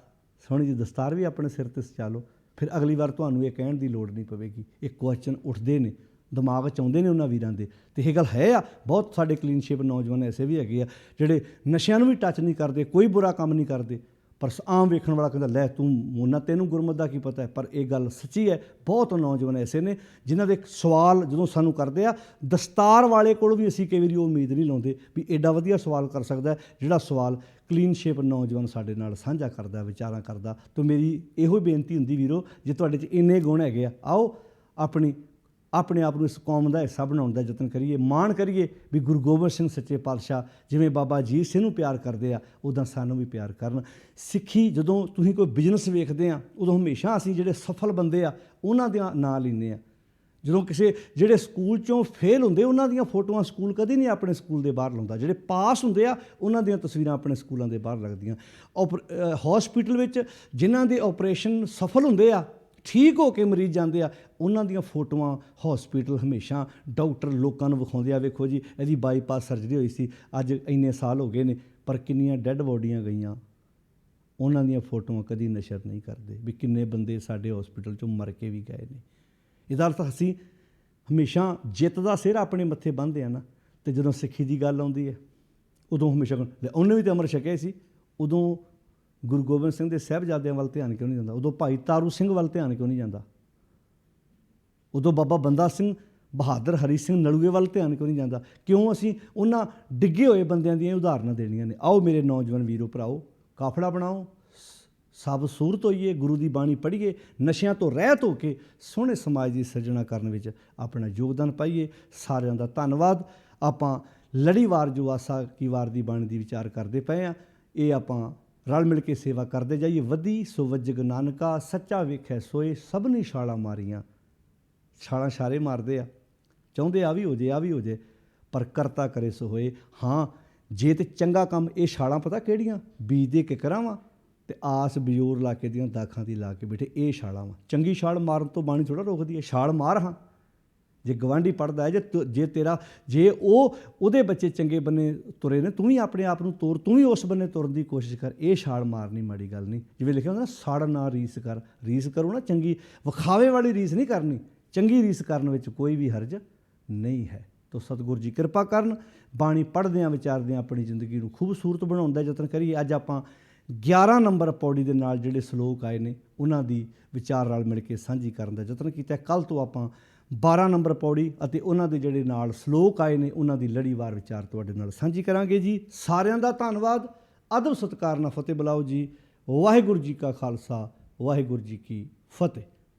A: ਸੋਹਣੀ ਜੀ ਦਸਤਾਰ ਵੀ ਆਪਣੇ ਸਿਰ 'ਤੇ ਸਜਾ ਲਓ, ਫਿਰ ਅਗਲੀ ਵਾਰ ਤੁਹਾਨੂੰ ਇਹ ਕਹਿਣ ਦੀ ਲੋੜ ਨਹੀਂ ਪਵੇਗੀ। ਇਹ ਕੁਐਸਚਨ ਉੱਠਦੇ ਨੇ, ਦਿਮਾਗ 'ਚ ਆਉਂਦੇ ਨੇ ਉਹਨਾਂ ਵੀਰਾਂ ਦੇ। ਅਤੇ ਇਹ ਗੱਲ ਹੈ ਆ, ਬਹੁਤ ਸਾਡੇ ਕਲੀਨਸ਼ਿਪ ਨੌਜਵਾਨ ਐਸੇ ਵੀ ਹੈਗੇ ਆ ਜਿਹੜੇ ਨਸ਼ਿਆਂ ਨੂੰ ਵੀ ਟੱਚ ਨਹੀਂ ਕਰਦੇ, ਕੋਈ ਬੁਰਾ ਕੰਮ ਨਹੀਂ ਕਰਦੇ, ਪਰ ਆਮ ਵੇਖਣ ਵਾਲਾ ਕਹਿੰਦਾ ਲੈ ਤੂੰ ਮੋਨਾ, ਤੈਨੂੰ ਗੁਰਮਤਿ ਦਾ ਕੀ ਪਤਾ ਹੈ। ਪਰ ਇਹ ਗੱਲ ਸੱਚੀ ਹੈ, ਬਹੁਤ ਨੌਜਵਾਨ ਐਸੇ ਨੇ ਜਿਨ੍ਹਾਂ ਦੇ ਸਵਾਲ ਜਦੋਂ ਸਾਨੂੰ ਕਰਦੇ ਆ, ਦਸਤਾਰ ਵਾਲੇ ਕੋਲ ਵੀ ਅਸੀਂ ਕਈ ਵਾਰੀ ਉਹ ਉਮੀਦ ਨਹੀਂ ਲਾਉਂਦੇ ਵੀ ਐਡਾ ਵਧੀਆ ਸਵਾਲ ਕਰ ਸਕਦਾ ਜਿਹੜਾ ਸਵਾਲ ਕਲੀਨਸ਼ਿਪ ਨੌਜਵਾਨ ਸਾਡੇ ਨਾਲ ਸਾਂਝਾ ਕਰਦਾ, ਵਿਚਾਰਾਂ ਕਰਦਾ। ਤਾਂ ਮੇਰੀ ਇਹੋ ਬੇਨਤੀ ਹੁੰਦੀ ਵੀਰੋ, ਜੇ ਤੁਹਾਡੇ 'ਚ ਇੰਨੇ ਗੁਣ ਹੈਗੇ ਆ, ਆਓ ਆਪਣੇ ਆਪ ਨੂੰ ਇਸ ਕੌਮ ਦਾ ਹਿੱਸਾ ਬਣਾਉਣ ਦਾ ਯਤਨ ਕਰੀਏ, ਮਾਣ ਕਰੀਏ ਵੀ ਗੁਰੂ ਗੋਬਿੰਦ ਸਿੰਘ ਸੱਚੇ ਪਾਤਸ਼ਾਹ ਜਿਵੇਂ ਬਾਬਾ ਅਜੀਤ ਸਿੰਘ ਨੂੰ ਪਿਆਰ ਕਰਦੇ ਆ, ਉੱਦਾਂ ਸਾਨੂੰ ਵੀ ਪਿਆਰ ਕਰਨ। ਸਿੱਖੀ, ਜਦੋਂ ਤੁਸੀਂ ਕੋਈ ਬਿਜ਼ਨਸ ਵੇਖਦੇ ਆ, ਉਦੋਂ ਹਮੇਸ਼ਾ ਅਸੀਂ ਜਿਹੜੇ ਸਫਲ ਬੰਦੇ ਆ ਉਹਨਾਂ ਦੇ ਨਾਂ ਲੈਂਦੇ ਆ। ਜਦੋਂ ਕਿਸੇ ਜਿਹੜੇ ਸਕੂਲ 'ਚੋਂ ਫੇਲ ਹੁੰਦੇ, ਉਹਨਾਂ ਦੀਆਂ ਫੋਟੋਆਂ ਸਕੂਲ ਕਦੇ ਨਹੀਂ ਆਪਣੇ ਸਕੂਲ ਦੇ ਬਾਹਰ ਲਾਉਂਦਾ। ਜਿਹੜੇ ਪਾਸ ਹੁੰਦੇ ਆ ਉਹਨਾਂ ਦੀਆਂ ਤਸਵੀਰਾਂ ਆਪਣੇ ਸਕੂਲਾਂ ਦੇ ਬਾਹਰ ਲੱਗਦੀਆਂ। ਹੌਸਪੀਟਲ ਵਿੱਚ ਜਿਨ੍ਹਾਂ ਦੇ ਆਪਰੇਸ਼ਨ ਸਫਲ ਹੁੰਦੇ ਆ, ਠੀਕ ਹੋ ਕੇ ਮਰੀਜ਼ ਜਾਂਦੇ ਆ, ਉਹਨਾਂ ਦੀਆਂ ਫੋਟੋਆਂ ਹੌਸਪੀਟਲ ਹਮੇਸ਼ਾ ਡਾਕਟਰ ਲੋਕਾਂ ਨੂੰ ਵਿਖਾਉਂਦੇ ਆ। ਵੇਖੋ ਜੀ ਇਹਦੀ ਬਾਈਪਾਸ ਸਰਜਰੀ ਹੋਈ ਸੀ, ਅੱਜ ਇੰਨੇ ਸਾਲ ਹੋ ਗਏ ਨੇ, ਪਰ ਕਿੰਨੀਆਂ ਡੈੱਡ ਬੋਡੀਆਂ ਗਈਆਂ, ਉਹਨਾਂ ਦੀਆਂ ਫੋਟੋਆਂ ਕਦੀ ਨਸ਼ਰ ਨਹੀਂ ਕਰਦੇ ਵੀ ਕਿੰਨੇ ਬੰਦੇ ਸਾਡੇ ਹੌਸਪੀਟਲ 'ਚੋਂ ਮਰ ਕੇ ਵੀ ਗਏ ਨੇ। ਇਹਦਾ ਅਰਥ ਅਸੀਂ ਹਮੇਸ਼ਾ ਜਿੱਤ ਦਾ ਸਿਰ ਆਪਣੇ ਮੱਥੇ ਬੰਨ੍ਹਦੇ ਆ ਨਾ। ਅਤੇ ਜਦੋਂ ਸਿੱਖੀ ਦੀ ਗੱਲ ਆਉਂਦੀ ਹੈ, ਉਦੋਂ ਹਮੇਸ਼ਾ ਉਹਨੇ ਵੀ ਤਾਂ ਅੰਮ੍ਰਿਤ ਛਕਿਆ ਸੀ, ਉਦੋਂ ਗੁਰੂ ਗੋਬਿੰਦ ਸਿੰਘ ਦੇ ਸਾਹਿਬਜ਼ਾਦਿਆਂ ਵੱਲ ਧਿਆਨ ਕਿਉਂ ਨਹੀਂ ਜਾਂਦਾ? ਉਦੋਂ ਭਾਈ ਤਾਰੂ ਸਿੰਘ ਵੱਲ ਧਿਆਨ ਕਿਉਂ ਨਹੀਂ ਜਾਂਦਾ? ਉਦੋਂ ਬਾਬਾ ਬੰਦਾ ਸਿੰਘ ਬਹਾਦਰ, ਹਰੀ ਸਿੰਘ ਨਲੂਏ ਵੱਲ ਧਿਆਨ ਕਿਉਂ ਨਹੀਂ ਜਾਂਦਾ? ਕਿਉਂ ਅਸੀਂ ਉਹਨਾਂ ਡਿੱਗੇ ਹੋਏ ਬੰਦਿਆਂ ਦੀਆਂ ਉਦਾਹਰਨਾਂ ਦੇਣੀਆਂ ਨੇ? ਆਓ ਮੇਰੇ ਨੌਜਵਾਨ ਵੀਰੋ ਭਰਾਓ, ਕਾਫਲਾ ਬਣਾਓ, ਸਭ ਸੂਰਤ ਹੋਈਏ, ਗੁਰੂ ਦੀ ਬਾਣੀ ਪੜ੍ਹੀਏ, ਨਸ਼ਿਆਂ ਤੋਂ ਰਹਿਤ ਹੋ ਕੇ ਸੋਹਣੇ ਸਮਾਜ ਦੀ ਸਿਰਜਣਾ ਕਰਨ ਵਿੱਚ ਆਪਣਾ ਯੋਗਦਾਨ ਪਾਈਏ। ਸਾਰਿਆਂ ਦਾ ਧੰਨਵਾਦ। ਆਪਾਂ ਲੜੀਵਾਰ ਜੋ ਆਸਾ ਕੀ ਵਾਰ ਦੀ ਬਾਣੀ ਦੀ ਵਿਚਾਰ ਕਰਦੇ ਪਏ ਹਾਂ, ਇਹ ਆਪਾਂ ਰਲ ਮਿਲ ਕੇ ਸੇਵਾ ਕਰਦੇ ਜਾਈਏ। ਵਧੀ ਸੋ ਵੱਜਗ ਨਾਨਕਾ, ਸੱਚਾ ਵੇਖੈ ਸੋਏ, ਸਭਨੀ ਛਾਲਾਂ ਮਾਰੀਆਂ। ਛਾਲਾਂ ਛਾਰੇ ਮਾਰਦੇ ਆ, ਚਾਹੁੰਦੇ ਆ ਵੀ ਹੋ ਜੇ, ਆ ਵੀ ਹੋ ਜੇ, ਪਰ ਕਰਤਾ ਕਰੇ ਸੋ ਹੋਏ। ਹਾਂ, ਜੇ ਤੇ ਚੰਗਾ ਕੰਮ, ਇਹ ਛਾਲਾਂ ਪਤਾ ਕਿਹੜੀਆਂ ਬੀਜਦੇ ਕਿਕਰਾਂ ਵਾ ਅਤੇ ਆਸ ਬਿਜੋਰ ਇਲਾਕੇ ਦੀਆਂ ਦਾਖਾਂ ਦੀ ਲਾ ਕੇ ਬੈਠੇ, ਇਹ ਛਾਲਾਂ ਵਾ। ਚੰਗੀ ਛਾਲ ਮਾਰਨ ਤੋਂ ਬਾਣੀ ਥੋੜ੍ਹਾ ਰੋਕਦੀ ਹੈ, ਛਾਲ ਮਾਰ। ਹਾਂ, ਜੇ ਗਵਾਂਢੀ ਪੜ੍ਹਦਾ ਹੈ, ਜੇ ਉਹਦੇ ਬੱਚੇ ਚੰਗੇ ਬੰਨੇ ਤੁਰੇ ਨੇ, ਤੂੰ ਵੀ ਆਪਣੇ ਆਪ ਨੂੰ ਤੋਰ, ਤੂੰ ਵੀ ਉਸ ਬੰਨੇ ਤੁਰਨ ਦੀ ਕੋਸ਼ਿਸ਼ ਕਰ। ਇਹ ਛਾਲ ਮਾਰਨੀ ਮਾੜੀ ਗੱਲ ਨਹੀਂ। ਜਿਵੇਂ ਲਿਖਿਆ ਹੁੰਦਾ ਨਾ, ਸੜ ਨਾ ਰੀਸ ਕਰ। ਰੀਸ ਕਰੋ ਨਾ ਚੰਗੀ, ਵਿਖਾਵੇ ਵਾਲੀ ਰੀਸ ਨਹੀਂ ਕਰਨੀ, ਚੰਗੀ ਰੀਸ ਕਰਨ ਵਿੱਚ ਕੋਈ ਵੀ ਹਰਜ ਨਹੀਂ ਹੈ। ਤਾਂ ਸਤਿਗੁਰੂ ਜੀ ਕਿਰਪਾ ਕਰਨ, ਬਾਣੀ ਪੜ੍ਹਦਿਆਂ ਵਿਚਾਰਦਿਆਂ ਆਪਣੀ ਜ਼ਿੰਦਗੀ ਨੂੰ ਖੂਬਸੂਰਤ ਬਣਾਉਣ ਦਾ ਯਤਨ ਕਰੀਏ। ਅੱਜ ਆਪਾਂ 11 ਨੰਬਰ ਪੌੜੀ ਦੇ ਨਾਲ ਜਿਹੜੇ ਸਲੋਕ ਆਏ ਨੇ, ਉਹਨਾਂ ਦੀ ਵਿਚਾਰ ਰਲ ਮਿਲ ਕੇ ਸਾਂਝੀ ਕਰਨ ਦਾ ਯਤਨ ਕੀਤਾ। ਕੱਲ੍ਹ ਤੋਂ ਆਪਾਂ 12 ਨੰਬਰ ਪੌੜੀ ਅਤੇ ਉਹਨਾਂ ਦੇ ਜਿਹੜੇ ਨਾਲ ਸਲੋਕ ਆਏ ਨੇ, ਉਹਨਾਂ ਦੀ ਲੜੀਵਾਰ ਵਿਚਾਰ ਤੁਹਾਡੇ ਨਾਲ ਸਾਂਝੀ ਕਰਾਂਗੇ ਜੀ। ਸਾਰਿਆਂ ਦਾ ਧੰਨਵਾਦ। ਅਦਬ ਸਤਿਕਾਰ ਨਾਲ ਫਤਿਹ ਬੁਲਾਓ ਜੀ। ਵਾਹਿਗੁਰੂ ਜੀ ਕਾ ਖਾਲਸਾ, ਵਾਹਿਗੁਰੂ ਜੀ ਕੀ ਫਤਿਹ।